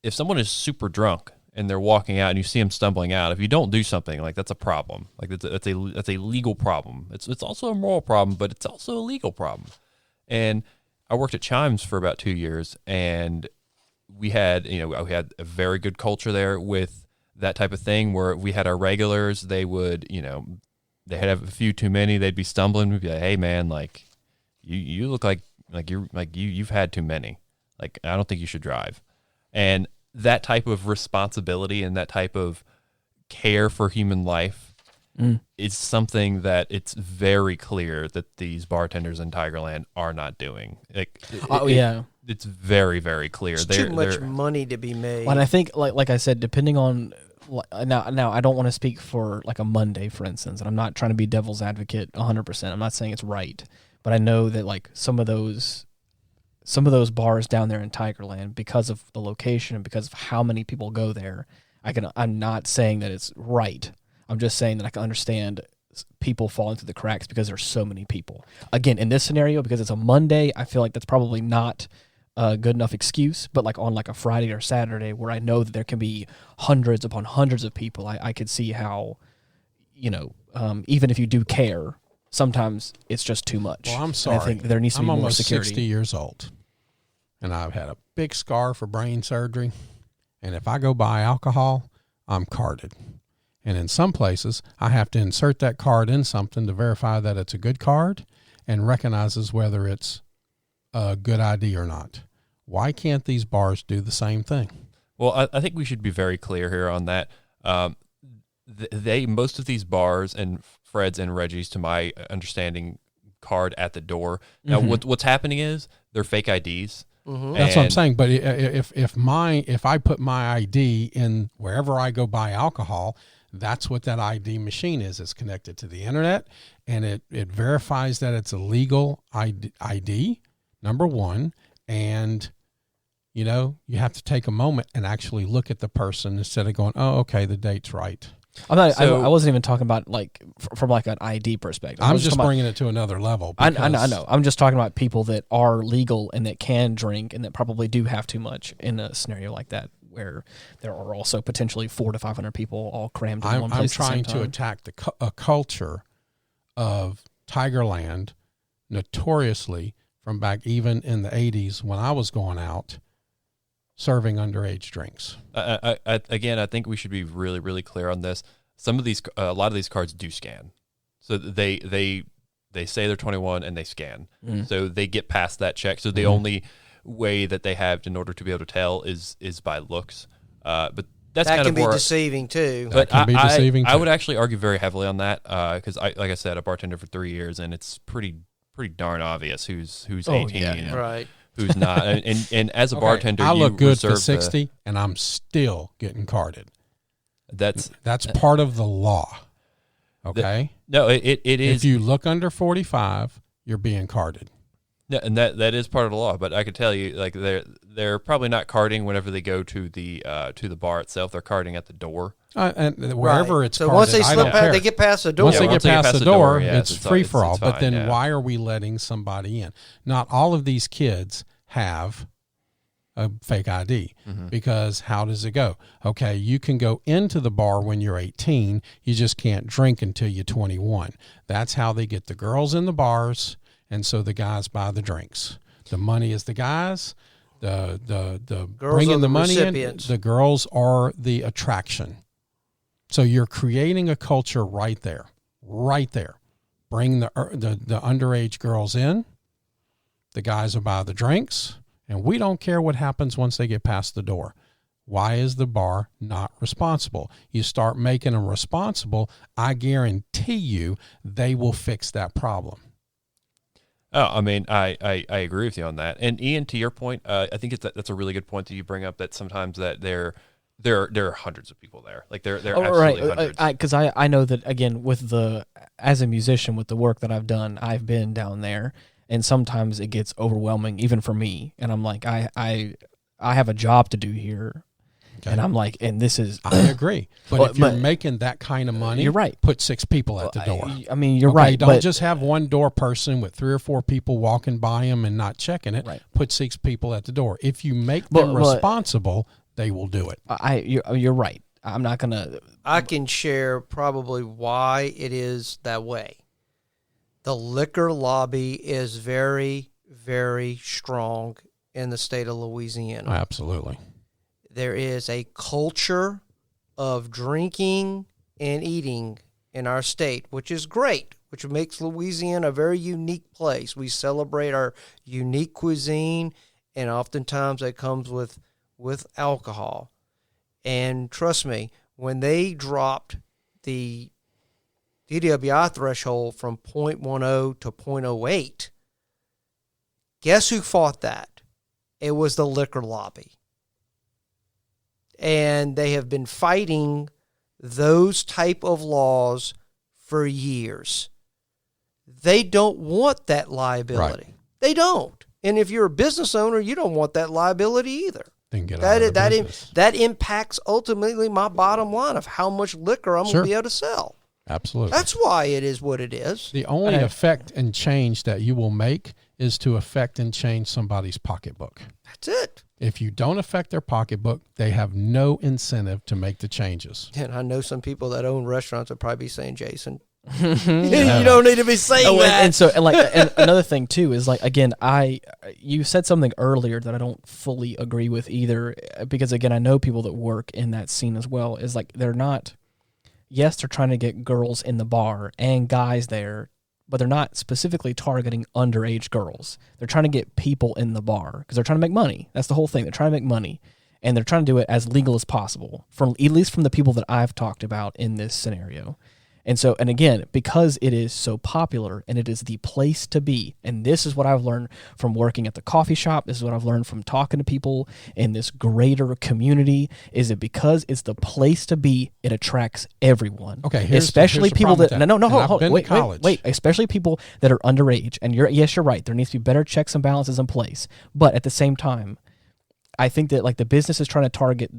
someone is super drunk and they're walking out and you see them stumbling out. If you don't do something, that's a problem. That's a legal problem. It's also a moral problem, but it's also a legal problem. And I worked at Chimes for about 2 years, and we had a very good culture there with that type of thing, where we had our regulars. They would, they had a few too many. They'd be stumbling. We'd be like, hey man, you look like you've had too many. I don't think you should drive. And that type of responsibility and that type of care for human life is something that it's very clear that these bartenders in Tigerland are not doing. It's very, very clear. It's too much money to be made. Well, and I think, like I said, depending on now, I don't want to speak for a Monday, for instance, and I'm not trying to be devil's advocate 100%. I'm not saying it's right, but I know that some of those bars down there in Tigerland, because of the location and because of how many people go there, I'm not saying that it's right. I'm just saying that I can understand people falling through the cracks because there's so many people. Again, in this scenario, because it's a Monday, I feel like that's probably not a good enough excuse. But on a Friday or Saturday, where I know that there can be hundreds upon hundreds of people, I could see how, even if you do care, sometimes it's just too much. Well, I'm sorry. And I think there needs to be more security. I'm almost 60 years old, and I've had a big scar for brain surgery. And if I go buy alcohol, I'm carded. And in some places, I have to insert that card in something to verify that it's a good card and recognizes whether it's a good ID or not. Why can't these bars do the same thing? Well, I think we should be very clear here on that. Most of these bars, and Fred's and Reggie's, to my understanding, card at the door. Now, what's happening is they're fake IDs. Mm-hmm. That's what I'm saying. But if I put my ID in wherever I go buy alcohol, that's what that ID machine is. It's connected to the internet, and it verifies that it's a legal ID, number one. And, you have to take a moment and actually look at the person instead of going, oh, okay, the date's right. I wasn't even talking about like from like an ID perspective. I'm just bringing it to another level. I know. I'm just talking about people that are legal and that can drink and that probably do have too much in a scenario like that, where there are also potentially 400 to 500 people all crammed in one place. I'm trying at the same to time. attack a culture of Tigerland, notoriously from back even in the 80s when I was going out serving underage drinks. Again, I think we should be really, really clear on this. A lot of these cards do scan, so they say they're 21 and they scan, so they get past that check. So the only way that they have in order to be able to tell is by looks. But that can be deceiving too. But can be deceiving I too. would actually argue very heavily on that because like I said, a bartender for 3 years, and it's pretty darn obvious who's 18 and right. who's not. And as a Okay, bartender, I look you good for reserve 60, and I'm still getting carded. That's part of the law. Okay. It is. If you look under 45, you're being carded. Yeah, and that is part of the law. But I could tell you, like they're probably not carding whenever they go to the bar itself. They're carding at the door. And wherever it's so carded, once they I slip don't past, care. they get past the door. Once they once get past the door, yes, it's free for all. it's But fine, then why are we letting somebody in? Not all of these kids have a fake ID because how does it go? Okay, you can go into the bar when you're 18. You just can't drink until you're 21. That's how they get the girls in the bars, and so the guys buy the drinks. The money is the guys. The Girls bringing are the the money recipients. in. The girls are the attraction. So you're creating a culture right there. Bring the underage girls in. The guys will buy the drinks, and we don't care what happens once they get past the door. Why is the bar not responsible? You start making them responsible, I guarantee you they will fix that problem. Oh, I mean, I agree with you on that. And Ian, to your point, I think that's a really good point that you bring up. That sometimes that there are hundreds of people there. Like there absolutely hundreds. Because I know that again as a musician with the work that I've done, I've been down there, and sometimes it gets overwhelming even for me. And I'm like, I have a job to do here. Okay. And I'm like, and this is... I agree. But if you're making that kind of money, you're right. Put 6 people at the door. I mean, you're right. Don't just have one door person with 3 or 4 people walking by them and not checking it. Right. Put 6 people at the door. If you make them responsible, they will do it. You're right. I'm not going to... I can share probably why it is that way. The liquor lobby is very, very strong in the state of Louisiana. Absolutely. There is a culture of drinking and eating in our state, which is great, which makes Louisiana a very unique place. We celebrate our unique cuisine, and oftentimes that comes with alcohol. And trust me, when they dropped the DWI threshold from 0.10 to 0.08, guess who fought that? It was the liquor lobby. And they have been fighting those type of laws for years. They don't want that liability. Right. They don't. And if you're a business owner, you don't want that liability either. Then get out of the business. That impacts ultimately my bottom line of how much liquor I'm going to be able to sell. Absolutely. That's why it is what it is. The only effect and change that you will make is to affect and change somebody's pocketbook. That's it. If you don't affect their pocketbook, they have no incentive to make the changes. And I know some people that own restaurants would probably be saying, Jason, you don't need to be saying that. And another thing too is like, again, you said something earlier that I don't fully agree with either, because again, I know people that work in that scene as well, is like, they're trying to get girls in the bar and guys there, but they're not specifically targeting underage girls. They're trying to get people in the bar because they're trying to make money. That's the whole thing. They're trying to make money, and they're trying to do it as legal as possible, at least from the people that I've talked about in this scenario. And again, because it is so popular and it is the place to be, and this is what I've learned from working at the coffee shop, this is what I've learned from talking to people in this greater community, is that because it's the place to be, it attracts everyone. Okay, especially here's people that hold on, wait, especially people that are underage. And you're right, there needs to be better checks and balances in place. But at the same time, I think that like the business is trying to target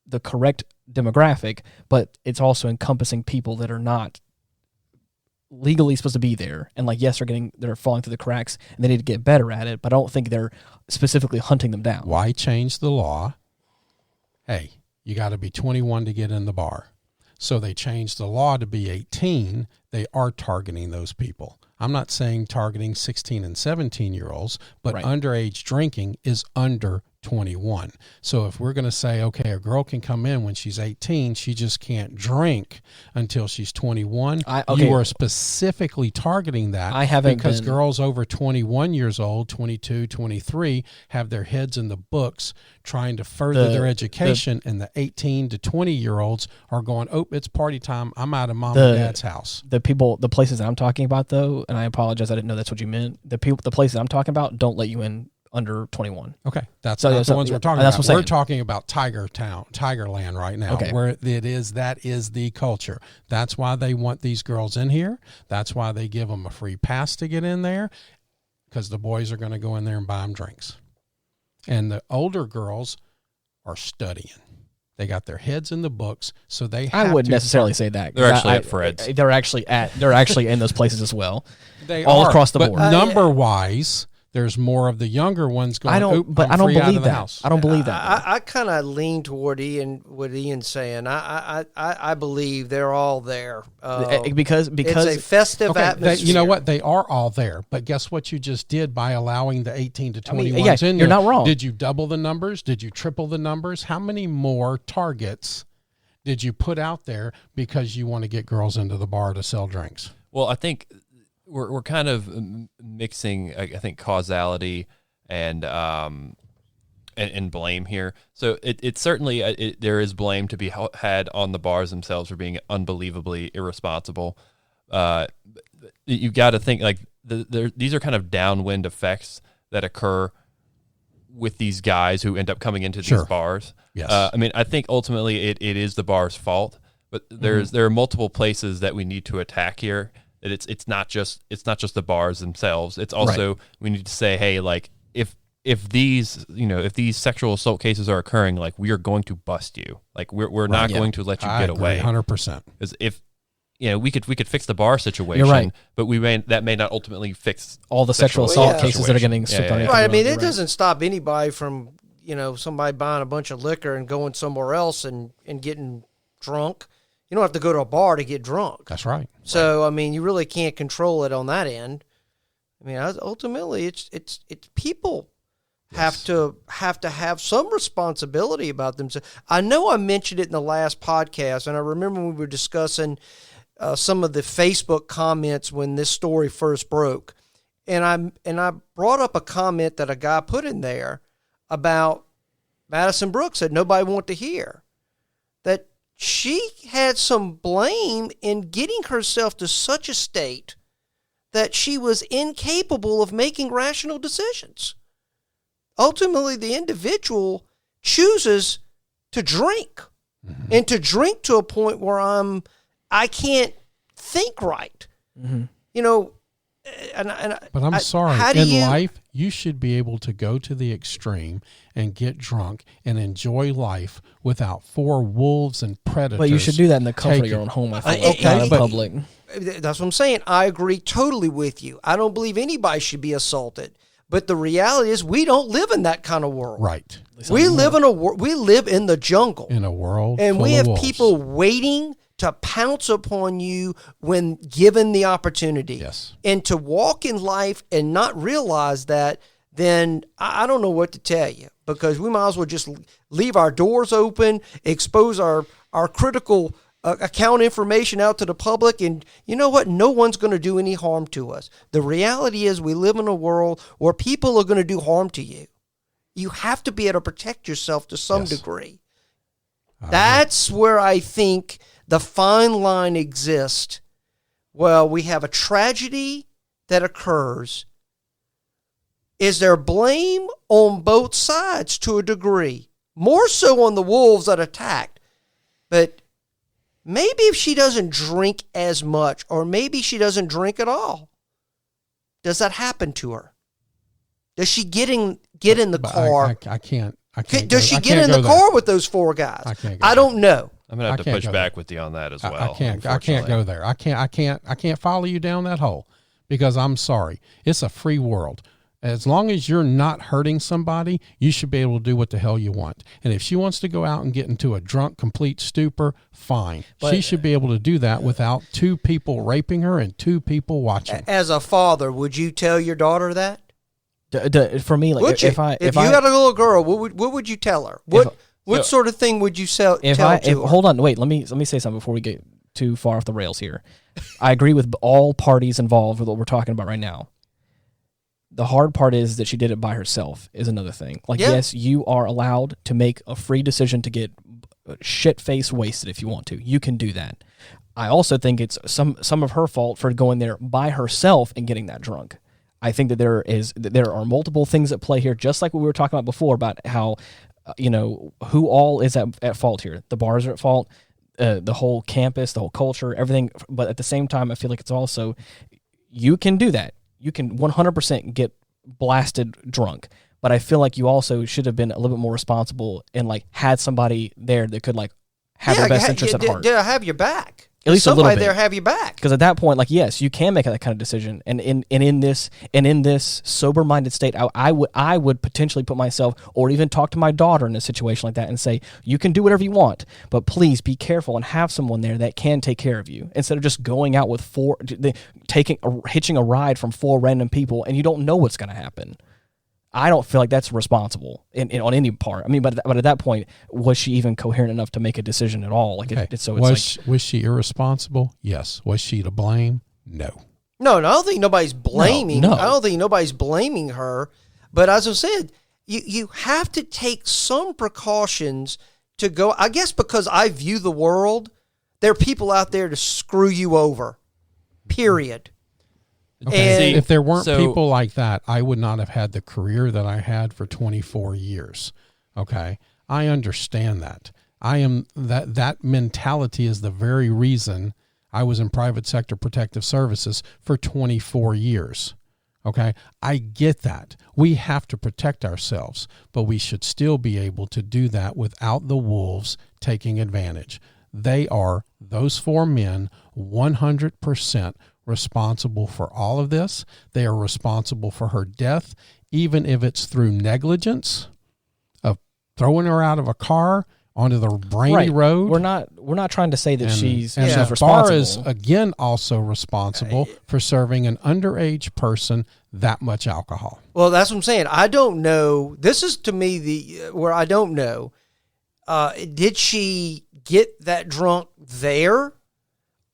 the correct demographic, but it's also encompassing people that are not legally supposed to be there. And like, yes, they're falling through the cracks and they need to get better at it, but I don't think they're specifically hunting them down. Why change the law? Hey, you got to be 21 to get in the bar. So they changed the law to be 18. They are targeting those people. I'm not saying targeting 16 and 17-year-olds, but Right. underage drinking is under 21. So if we're going to say, okay, a girl can come in when she's 18, she just can't drink until she's 21, you are specifically targeting that. I haven't because been- girls over 21 years old, 22, 23, have their heads in the books trying to further their education, and the 18 to 20-year-olds are going, oh, it's party time. I'm out of mom and dad's house. The places that I'm talking about, though, and I apologize, I didn't know that's what you meant. The places I'm talking about don't let you in under 21. Okay, that's not the ones we're talking that's about. what I'm We're saying. talking about Tigerland right now, Okay. where that is the culture. That's why they want these girls in here. That's why they give them a free pass to get in there, because the boys are going to go in there and buy them drinks. And the older girls are studying. They got their heads in the books, so they have I wouldn't necessarily say that. They're actually at Fred's. They're actually in those places as well. They all are, across the but board. number-wise, there's more of the younger ones going, I don't believe that. I don't believe that. I kind of lean toward what Ian's saying. I believe they're all there. Because it's a festive atmosphere. You know what? They are all there. But guess what you just did by allowing the 18 to 21s in there? you're not wrong. Did you double the numbers? Did you triple the numbers? How many more targets did you put out there because you want to get girls into the bar to sell drinks? Well, I think we're kind of mixing, I think, causality and blame here. So it certainly there is blame to be had on the bars themselves for being unbelievably irresponsible. You got to think like these are kind of downwind effects that occur with these guys who end up coming into these bars. Yes. I mean, I think ultimately it is the bar's fault, but there are multiple places that we need to attack here. That it's not just the bars themselves. It's also we need to say, hey, like if these sexual assault cases are occurring, like we are going to bust you. Like we're not going to let you get away. 100%. Because if we could fix the bar situation, You're right. but that may not ultimately fix all the sexual assault cases that are getting swept on. Right. I mean, it doesn't stop anybody from somebody buying a bunch of liquor and going somewhere else and getting drunk. You don't have to go to a bar to get drunk. That's right. So, I mean, you really can't control it on that end. I mean, ultimately, it's people have to have some responsibility about themselves. I know I mentioned it in the last podcast, and I remember when we were discussing some of the Facebook comments when this story first broke, and I brought up a comment that a guy put in there about Madison Brooks that nobody wanted to hear, that she had some blame in getting herself to such a state that she was incapable of making rational decisions. Ultimately, the individual chooses to drink, and to drink to a point where I can't think right. Mm-hmm. But I'm sorry. In life, you should be able to go to the extreme and get drunk and enjoy life without 4 wolves and predators. But you should do that in the comfort of your own home, I think, not in public. That's what I'm saying. I agree totally with you. I don't believe anybody should be assaulted. But the reality is we don't live in that kind of world. Right. We live in the jungle. In a world and full we of have wolves. people waiting to pounce upon you when given the opportunity. Yes. And to walk in life and not realize that, then I don't know what to tell you, because we might as well just leave our doors open, expose our critical account information out to the public, and you know what? No one's going to do any harm to us. The reality is we live in a world where people are going to do harm to you. You have to be able to protect yourself to some degree. That's where I think the fine line exists. Well, we have a tragedy that occurs. Is there blame on both sides to a degree? More so on the wolves that attacked. But maybe if she doesn't drink as much, or maybe she doesn't drink at all, does that happen to her? Does she get in the car? I can't Does she get in the car with those 4 guys? I don't know. I'm gonna have to push back with you on that as well. I can't go there. I can't follow you down that hole, because I'm sorry. It's a free world. As long as you're not hurting somebody, you should be able to do what the hell you want. And if she wants to go out and get into a drunk, complete stupor, fine. But she should be able to do that without 2 people raping her and 2 people watching. As a father, would you tell your daughter that? For me, like, if you had a little girl, what would you tell her? What sort of thing would you tell to her? Hold on, wait. Let me say something before we get too far off the rails here. I agree with all parties involved with what we're talking about right now. The hard part is that she did it by herself is another thing. Like, yes, you are allowed to make a free decision to get shit-faced wasted if you want to. You can do that. I also think it's some of her fault for going there by herself and getting that drunk. I think that there are multiple things at play here, just like what we were talking about before about how, who all is at fault here. The bars are at fault, the whole campus, the whole culture, everything. But at the same time, I feel like it's also, you can do that. You can 100% get blasted drunk, but I feel like you also should have been a little bit more responsible and like had somebody there that could like have your best interest at heart. They'll have your back. At least somebody a little bit. There have your back. Because at that point, like, yes, you can make that kind of decision. And in this sober-minded state, I would potentially put myself, or even talk to my daughter in a situation like that and say, you can do whatever you want, but please be careful and have someone there that can take care of you, instead of just going out with hitching a ride from 4 random people and you don't know what's going to happen. I don't feel like that's responsible on any part. I mean, but at that point, was she even coherent enough to make a decision at all? Like, was she irresponsible? Yes. Was she to blame? No. No, I don't think nobody's blaming. No. I don't think nobody's blaming her. But as I said, you have to take some precautions to go. I guess because I view the world, there are people out there to screw you over. Period. Okay. And if there weren't people like that, I would not have had the career that I had for 24 years. Okay. I understand that. That mentality is the very reason I was in private sector protective services for 24 years. Okay. I get that. We have to protect ourselves, but we should still be able to do that without the wolves taking advantage. They are, those 4 men, 100% responsible for all of this. They are responsible for her death, even if it's through negligence of throwing her out of a car onto the Brainy Road. We're not trying to say that she's responsible. Bar is again also responsible for serving an underage person that much alcohol. Well, that's what I'm saying. I don't know. This is to me where I don't know. Did she get that drunk there?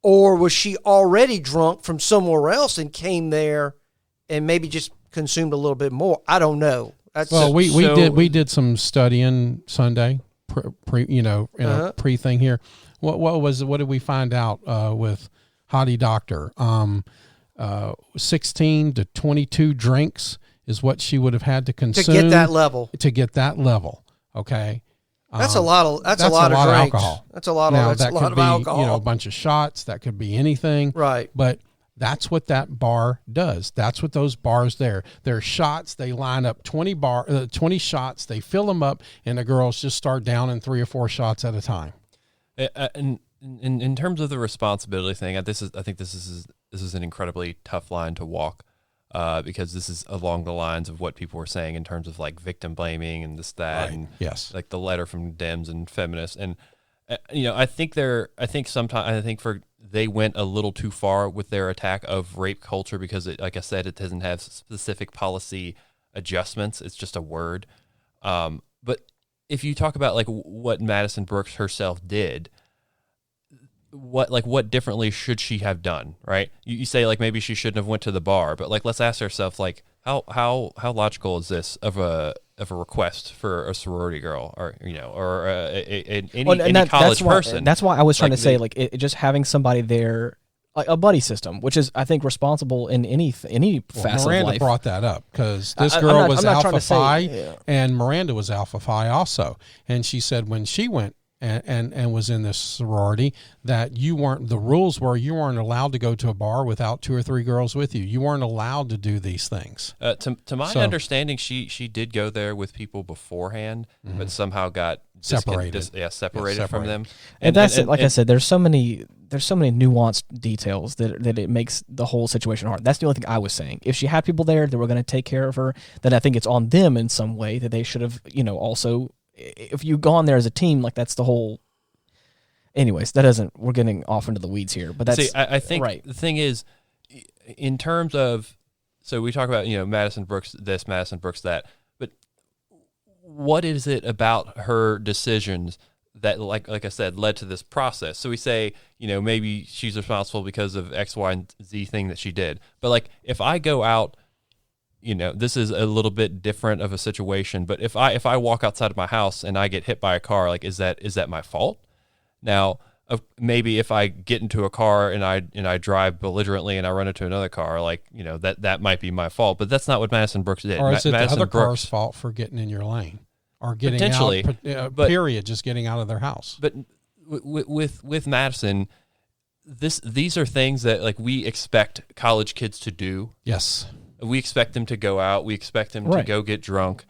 Or was she already drunk from somewhere else and came there and maybe just consumed a little bit more? I don't know. We did some studying Sunday, pre thing here. What did we find out with Hottie Doctor? 16 to 22 drinks is what she would have had to consume to get that level. Okay. That's a lot of drinks. Alcohol. That's a lot of alcohol. A bunch of shots. That could be anything. Right. But that's what that bar does. That's what those bars there. They're shots. They line up 20 shots. They fill them up, and the girls just start downing 3 or 4 shots at a time. And in terms of the responsibility thing, I think this is an incredibly tough line to walk. Because this is along the lines of what people were saying in terms of like victim blaming and this, that, right. And yes, like the letter from Dems and feminists. And, I think they went a little too far with their attack of rape culture because like I said, it doesn't have specific policy adjustments. It's just a word. But if you talk about like what Madison Brooks herself did, what differently should she have done, right? You say like maybe she shouldn't have went to the bar, but like let's ask ourselves like how logical is this of a request for a sorority girl or any college person? That's why I was trying to say just having somebody there, like a buddy system, which is I think responsible in any facet Miranda of life. Brought that up because this girl was Alpha Phi, and Miranda was Alpha Phi also, and she said when she went and was in this sorority, that the rules were you weren't allowed to go to a bar without 2 or 3 girls with you. You weren't allowed to do these things. To my understanding, she did go there with people beforehand, but somehow got separated from them. And that's it. Like I said, there's so many nuanced details that it makes the whole situation hard. That's the only thing I was saying. If she had people there that were going to take care of her, then I think it's on them in some way that they should have, also. If you go on there as a team, like that's the whole. Anyways, we're getting off into the weeds here, but that's. See, I think right. The thing is, in terms of, so we talk about Madison Brooks this, Madison Brooks that, but what is it about her decisions that, like I said, led to this process? So we say, maybe she's responsible because of X, Y, and Z thing that she did, but like if I go out. This is a little bit different of a situation, but if I walk outside of my house and I get hit by a car, like is that my fault? Now, maybe if I get into a car and I drive belligerently and I run into another car, like that might be my fault, but that's not what Madison Brooks did. Or is it Madison the other Brooks, car's fault for getting in your lane or getting potentially, out? Period, just getting out of their house. But with Madison, these are things that like we expect college kids to do. Yes. We expect them to go out. We expect them to go get drunk,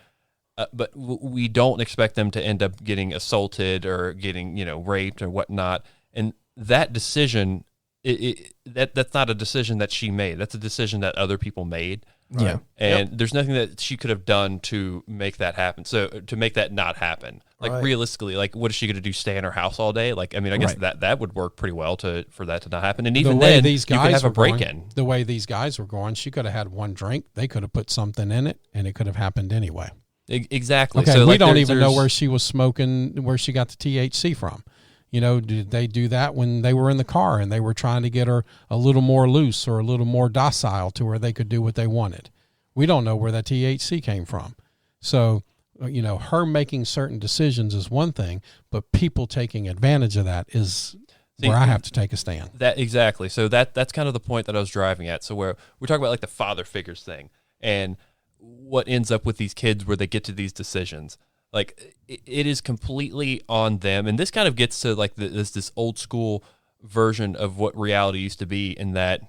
but we don't expect them to end up getting assaulted or getting raped or whatnot. And that decision, that's not a decision that she made. That's a decision that other people made. Right? Yeah, and there's nothing that she could have done to make that happen. So to make that not happen, like realistically, like what is she going to do? Stay in her house all day? Like I mean, I guess that would work pretty well for that to not happen. And even then, you could have a break-in. The way these guys were going, she could have had one drink. They could have put something in it, and it could have happened anyway. Exactly. Okay, so we don't even know where she was smoking, where she got the THC from. Did they do that when they were in the car and they were trying to get her a little more loose or a little more docile to where they could do what they wanted? We don't know where that THC came from. So, her making certain decisions is one thing, but people taking advantage of that is where I have to take a stand. Exactly. So that's kind of the point that I was driving at. So where we're talking about like the father figures thing and what ends up with these kids where they get to these decisions. Like it is completely on them, and this kind of gets to like this old school version of what reality used to be. In that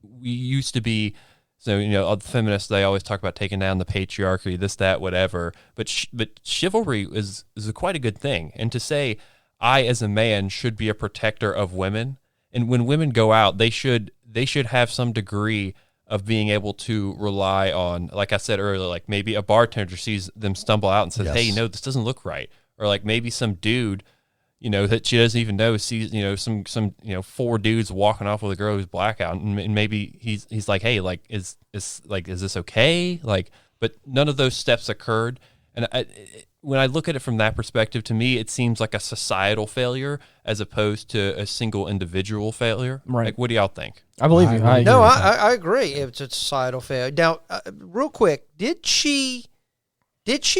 we used to be, so the feminists, they always talk about taking down the patriarchy, this, that, whatever. But chivalry is quite a good thing, and to say I as a man should be a protector of women, and when women go out, they should have some degree of being able to rely on, like I said earlier, like maybe a bartender sees them stumble out and says, yes. Hey, this doesn't look right. Or like maybe some dude, that she doesn't even know sees, some 4 dudes walking off with a girl who's blackout. And maybe he's like, hey, like, is this okay? Like, but none of those steps occurred. And when I look at it from that perspective, to me, it seems like a societal failure as opposed to a single individual failure. Right. Like, what do y'all think? I believe you. I agree. It's a societal failure. Now, real quick, did she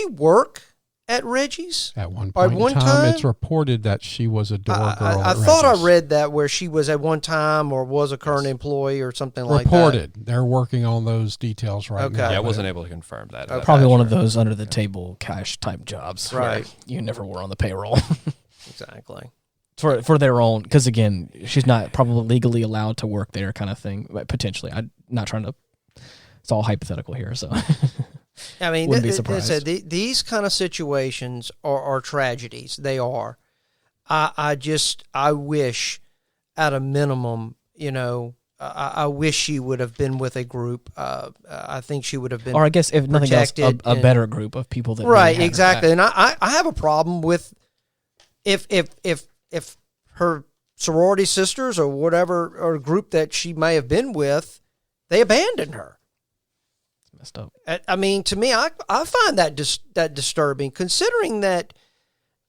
work at Reggie's? At one point in time, it's reported that she was a door girl. I thought I read that where she was at one time or was a current employee or something like that. Reported. They're working on those details right now. Yeah, I wasn't able to confirm that. Okay. Probably one of those under the table cash type jobs. Right. You never were on the payroll. Exactly. For their own, because again, she's not probably legally allowed to work there, kind of thing. But potentially, I'm not trying to. It's all hypothetical here, so. I mean, wouldn't be surprised. These kind of situations are tragedies. They are. I wish, at a minimum, I wish she would have been with a group. I think she would have been. Or I guess if nothing else, a better group of people that. Right. Really exactly. And I have a problem with if her sorority sisters or whatever or group that she may have been with, they abandoned her. It's messed up. I mean, to me, I find that disturbing, considering that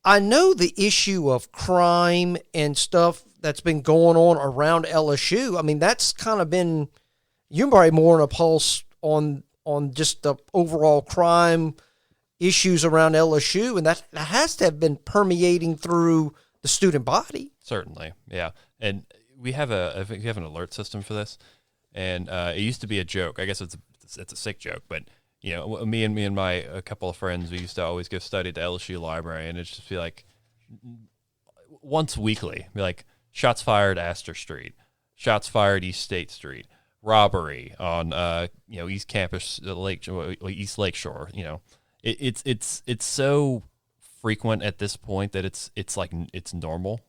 I know the issue of crime and stuff that's been going on around LSU. I mean, that's kind of been, you're probably more on a pulse on just the overall crime issues around LSU, and that has to have been permeating through the student body. Certainly, yeah. And we have an alert system for this, and it used to be a joke. I guess it's a sick joke, but me and a couple of friends, we used to always go study at the LSU library, and it'd just be like once weekly, be like shots fired Astor Street, shots fired East State Street, robbery on East Campus East Lakeshore. It's so frequent at this point that it's like it's normal.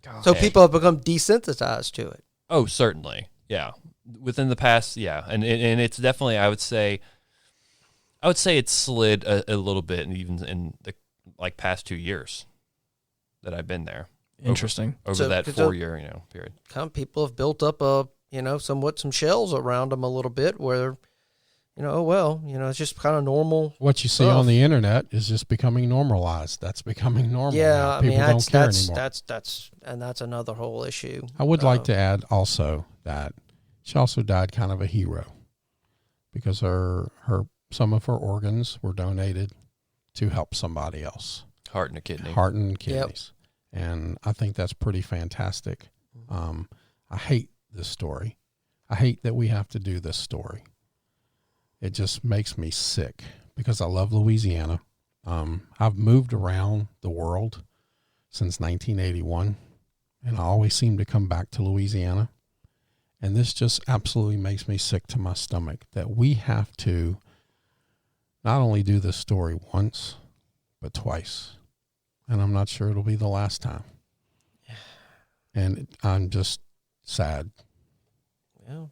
God. So people have become desensitized to it. Oh, certainly, yeah. Within the past, yeah, and it's definitely I would say it's slid a little bit, and even in the past 2 years that I've been there. Interesting. Over that 4 year period. Kind of people have built up some shells around them a little bit where, it's just kind of normal. What you see on the internet is just becoming normalized. That's becoming normal. Yeah, now. People don't care anymore. That's another whole issue. I would like to add also that she also died kind of a hero because some of her organs were donated to help somebody else. Heart and kidneys. Yep. And I think that's pretty fantastic. I hate this story. I hate that we have to do this story. It just makes me sick because I love Louisiana. I've moved around the world since 1981, and I always seem to come back to Louisiana. And this just absolutely makes me sick to my stomach that we have to not only do this story once, but twice. And I'm not sure it'll be the last time. And I'm just sad. Well,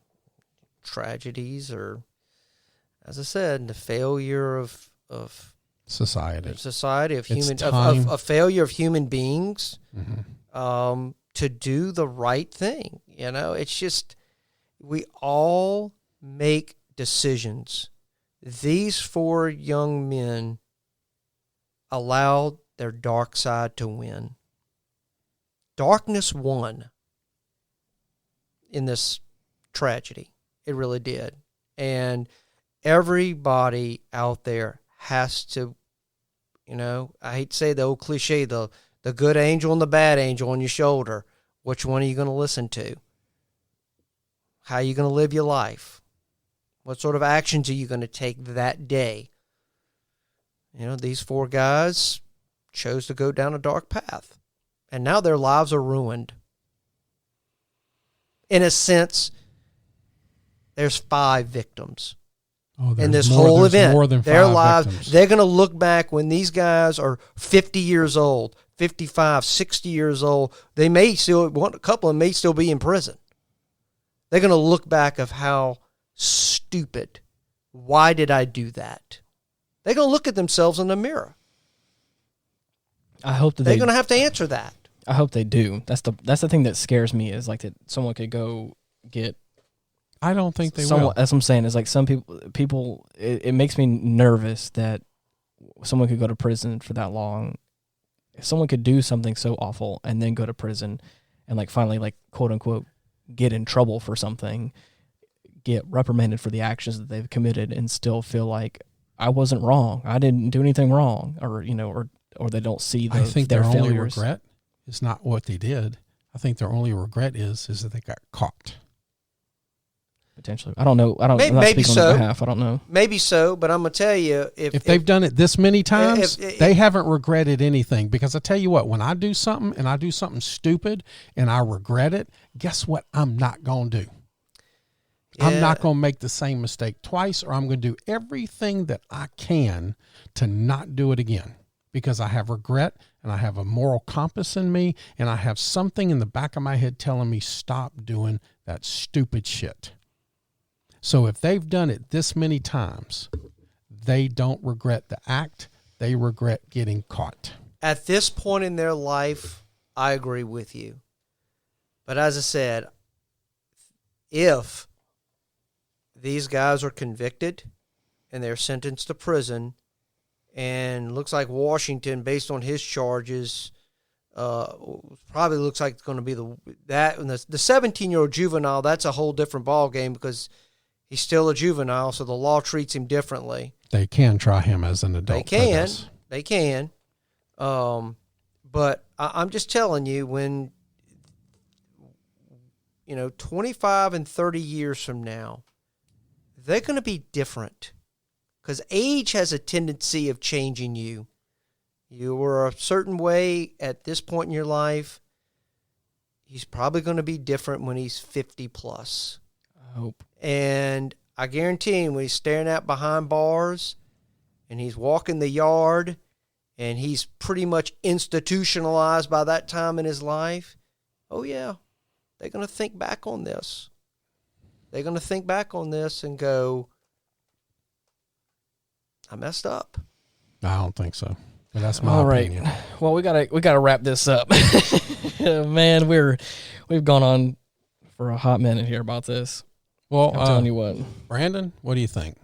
tragedies are, as I said, the failure of society, a failure of human beings to do the right thing. It's just, we all make decisions. These 4 young men allowed their dark side to win. Darkness won in this tragedy. It really did. And everybody out there has to, I hate to say the old cliche, the good angel and the bad angel on your shoulder. Which one are you going to listen to? How are you going to live your life? What sort of actions are you going to take that day? These 4 guys chose to go down a dark path. And now their lives are ruined. In a sense, there's 5 victims in this whole event. More than 5 their lives, victims. They're going to look back when these guys are 50 years old, 55, 60 years old. A couple of them may still be in prison. They're going to look back of how stupid. Why did I do that? They're going to look at themselves in the mirror. I hope that they're going to have to answer that. I hope they do. That's the thing that scares me is like that someone could go get. I don't think they will. That's what I'm saying. Is like some people. It makes me nervous that someone could go to prison for that long. If someone could do something so awful and then go to prison and finally quote unquote get in trouble for something, get reprimanded for the actions that they've committed, and still feel like I wasn't wrong. I didn't do anything wrong, or they don't see I think their their failures. only regret is not what they did. I think their only regret is that they got caught. Potentially. I don't know. I'm not maybe speaking so. on their behalf. I don't know. Maybe so, but I'm going to tell you, if they've done it this many times, they haven't regretted anything. Because I tell you what, when I do something and I do something stupid and I regret it, guess what I'm not going to do? Yeah. I'm not going to make the same mistake twice, or I'm going to do everything that I can to not do it again. Because I have regret and I have a moral compass in me and I have something in the back of my head telling me stop doing that stupid shit. So if they've done it this many times, they don't regret the act. They regret getting caught. At this point in their life, I agree with you. But as I said, if these guys are convicted and they're sentenced to prison, and looks like Washington, based on his charges, probably looks like it's going to be the 17-year-old juvenile. That's a whole different ball game because he's still a juvenile, so the law treats him differently. They can try him as an adult. They can. But I'm just telling you, when 25 and 30 years from now, they're going to be different. Because age has a tendency of changing you. You were a certain way at this point in your life. He's probably going to be different when he's 50 plus. I hope. And I guarantee him when he's staring out behind bars and he's walking the yard and he's pretty much institutionalized by that time in his life, oh yeah, they're going to think back on this. They're going to think back on this and go, I messed up. I don't think so. But that's my All right. opinion. Well, we gotta wrap this up. Man, we've gone on for a hot minute here about this. Well, I'm telling you what. Brandon, what do you think?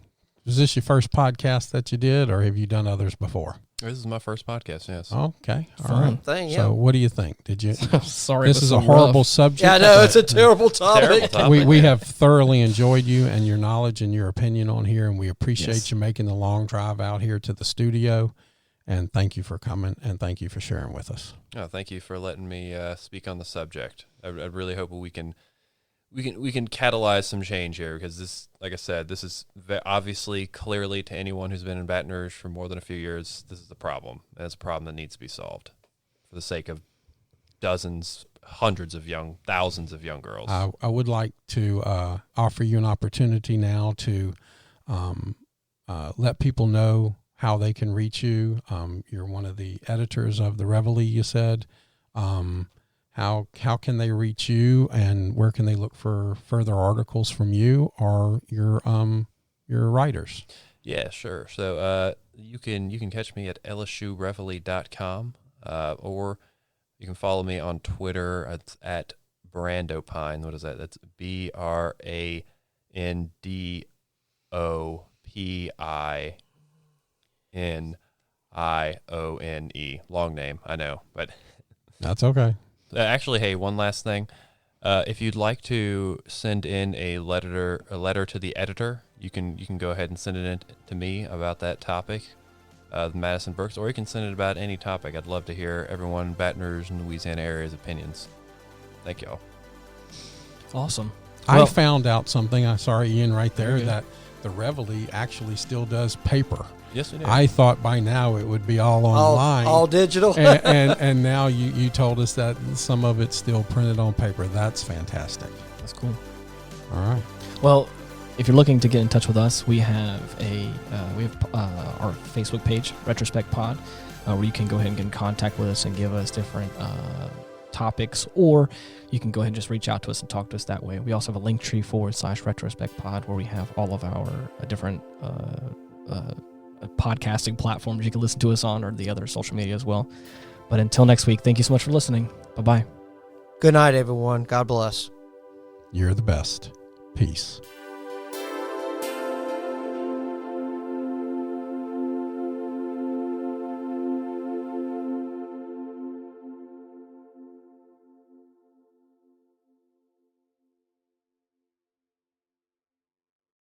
Is this your first podcast that you did, or have you done others before? This is my first podcast, yes. Okay. All Fun right. Thing, yeah. So what do you think? Did you? Sorry, This it was is so a horrible rough. subject. Yeah, I know, it's a but, terrible topic. Terrible topic. we have thoroughly enjoyed you and your knowledge and your opinion on here, and we appreciate Yes. you making the long drive out here to the studio. And thank you for coming, and thank you for sharing with us. Oh, thank you for letting me speak on the subject. I really hope we can catalyze some change here, because this, like I said, this is obviously, clearly, to anyone who's been in Baton Rouge for more than a few years, this is a problem, and it's a problem that needs to be solved for the sake of thousands of young girls. I would like to offer you an opportunity now to let people know how they can reach you. You're one of the editors of the Reveille, you said. How can they reach you, and where can they look for further articles from you or your writers? Yeah, sure. So you can catch me at lsureveille.com, or you can follow me on Twitter at Brandopine. What is that? That's BRANDOPINIONE. Long name, I know, but That's okay. actually, hey, one last thing. If you'd like to send in a letter to the editor, you can go ahead and send it in to me about that topic, Madison Brooks, or you can send it about any topic. I'd love to hear everyone in Baton Rouge and Louisiana area's opinions. Thank y'all. Awesome. I Well- found out something. Sorry, Ian, right there, You're good. that the Reveille actually still does paper. Yes, we do. I thought by now it would be all online. All digital. and now you told us that some of it's still printed on paper. That's fantastic. That's cool. All right. Well, if you're looking to get in touch with us, we have our Facebook page, Retrospect Pod, where you can go ahead and get in contact with us and give us different topics, or you can go ahead and just reach out to us and talk to us that way. We also have a Linktree /Retrospect Pod, where we have all of our different podcasting platforms you can listen to us on, or the other social media as well. But until next week, thank you so much for listening. Bye-bye. Good night, everyone. God bless. You're the best. Peace.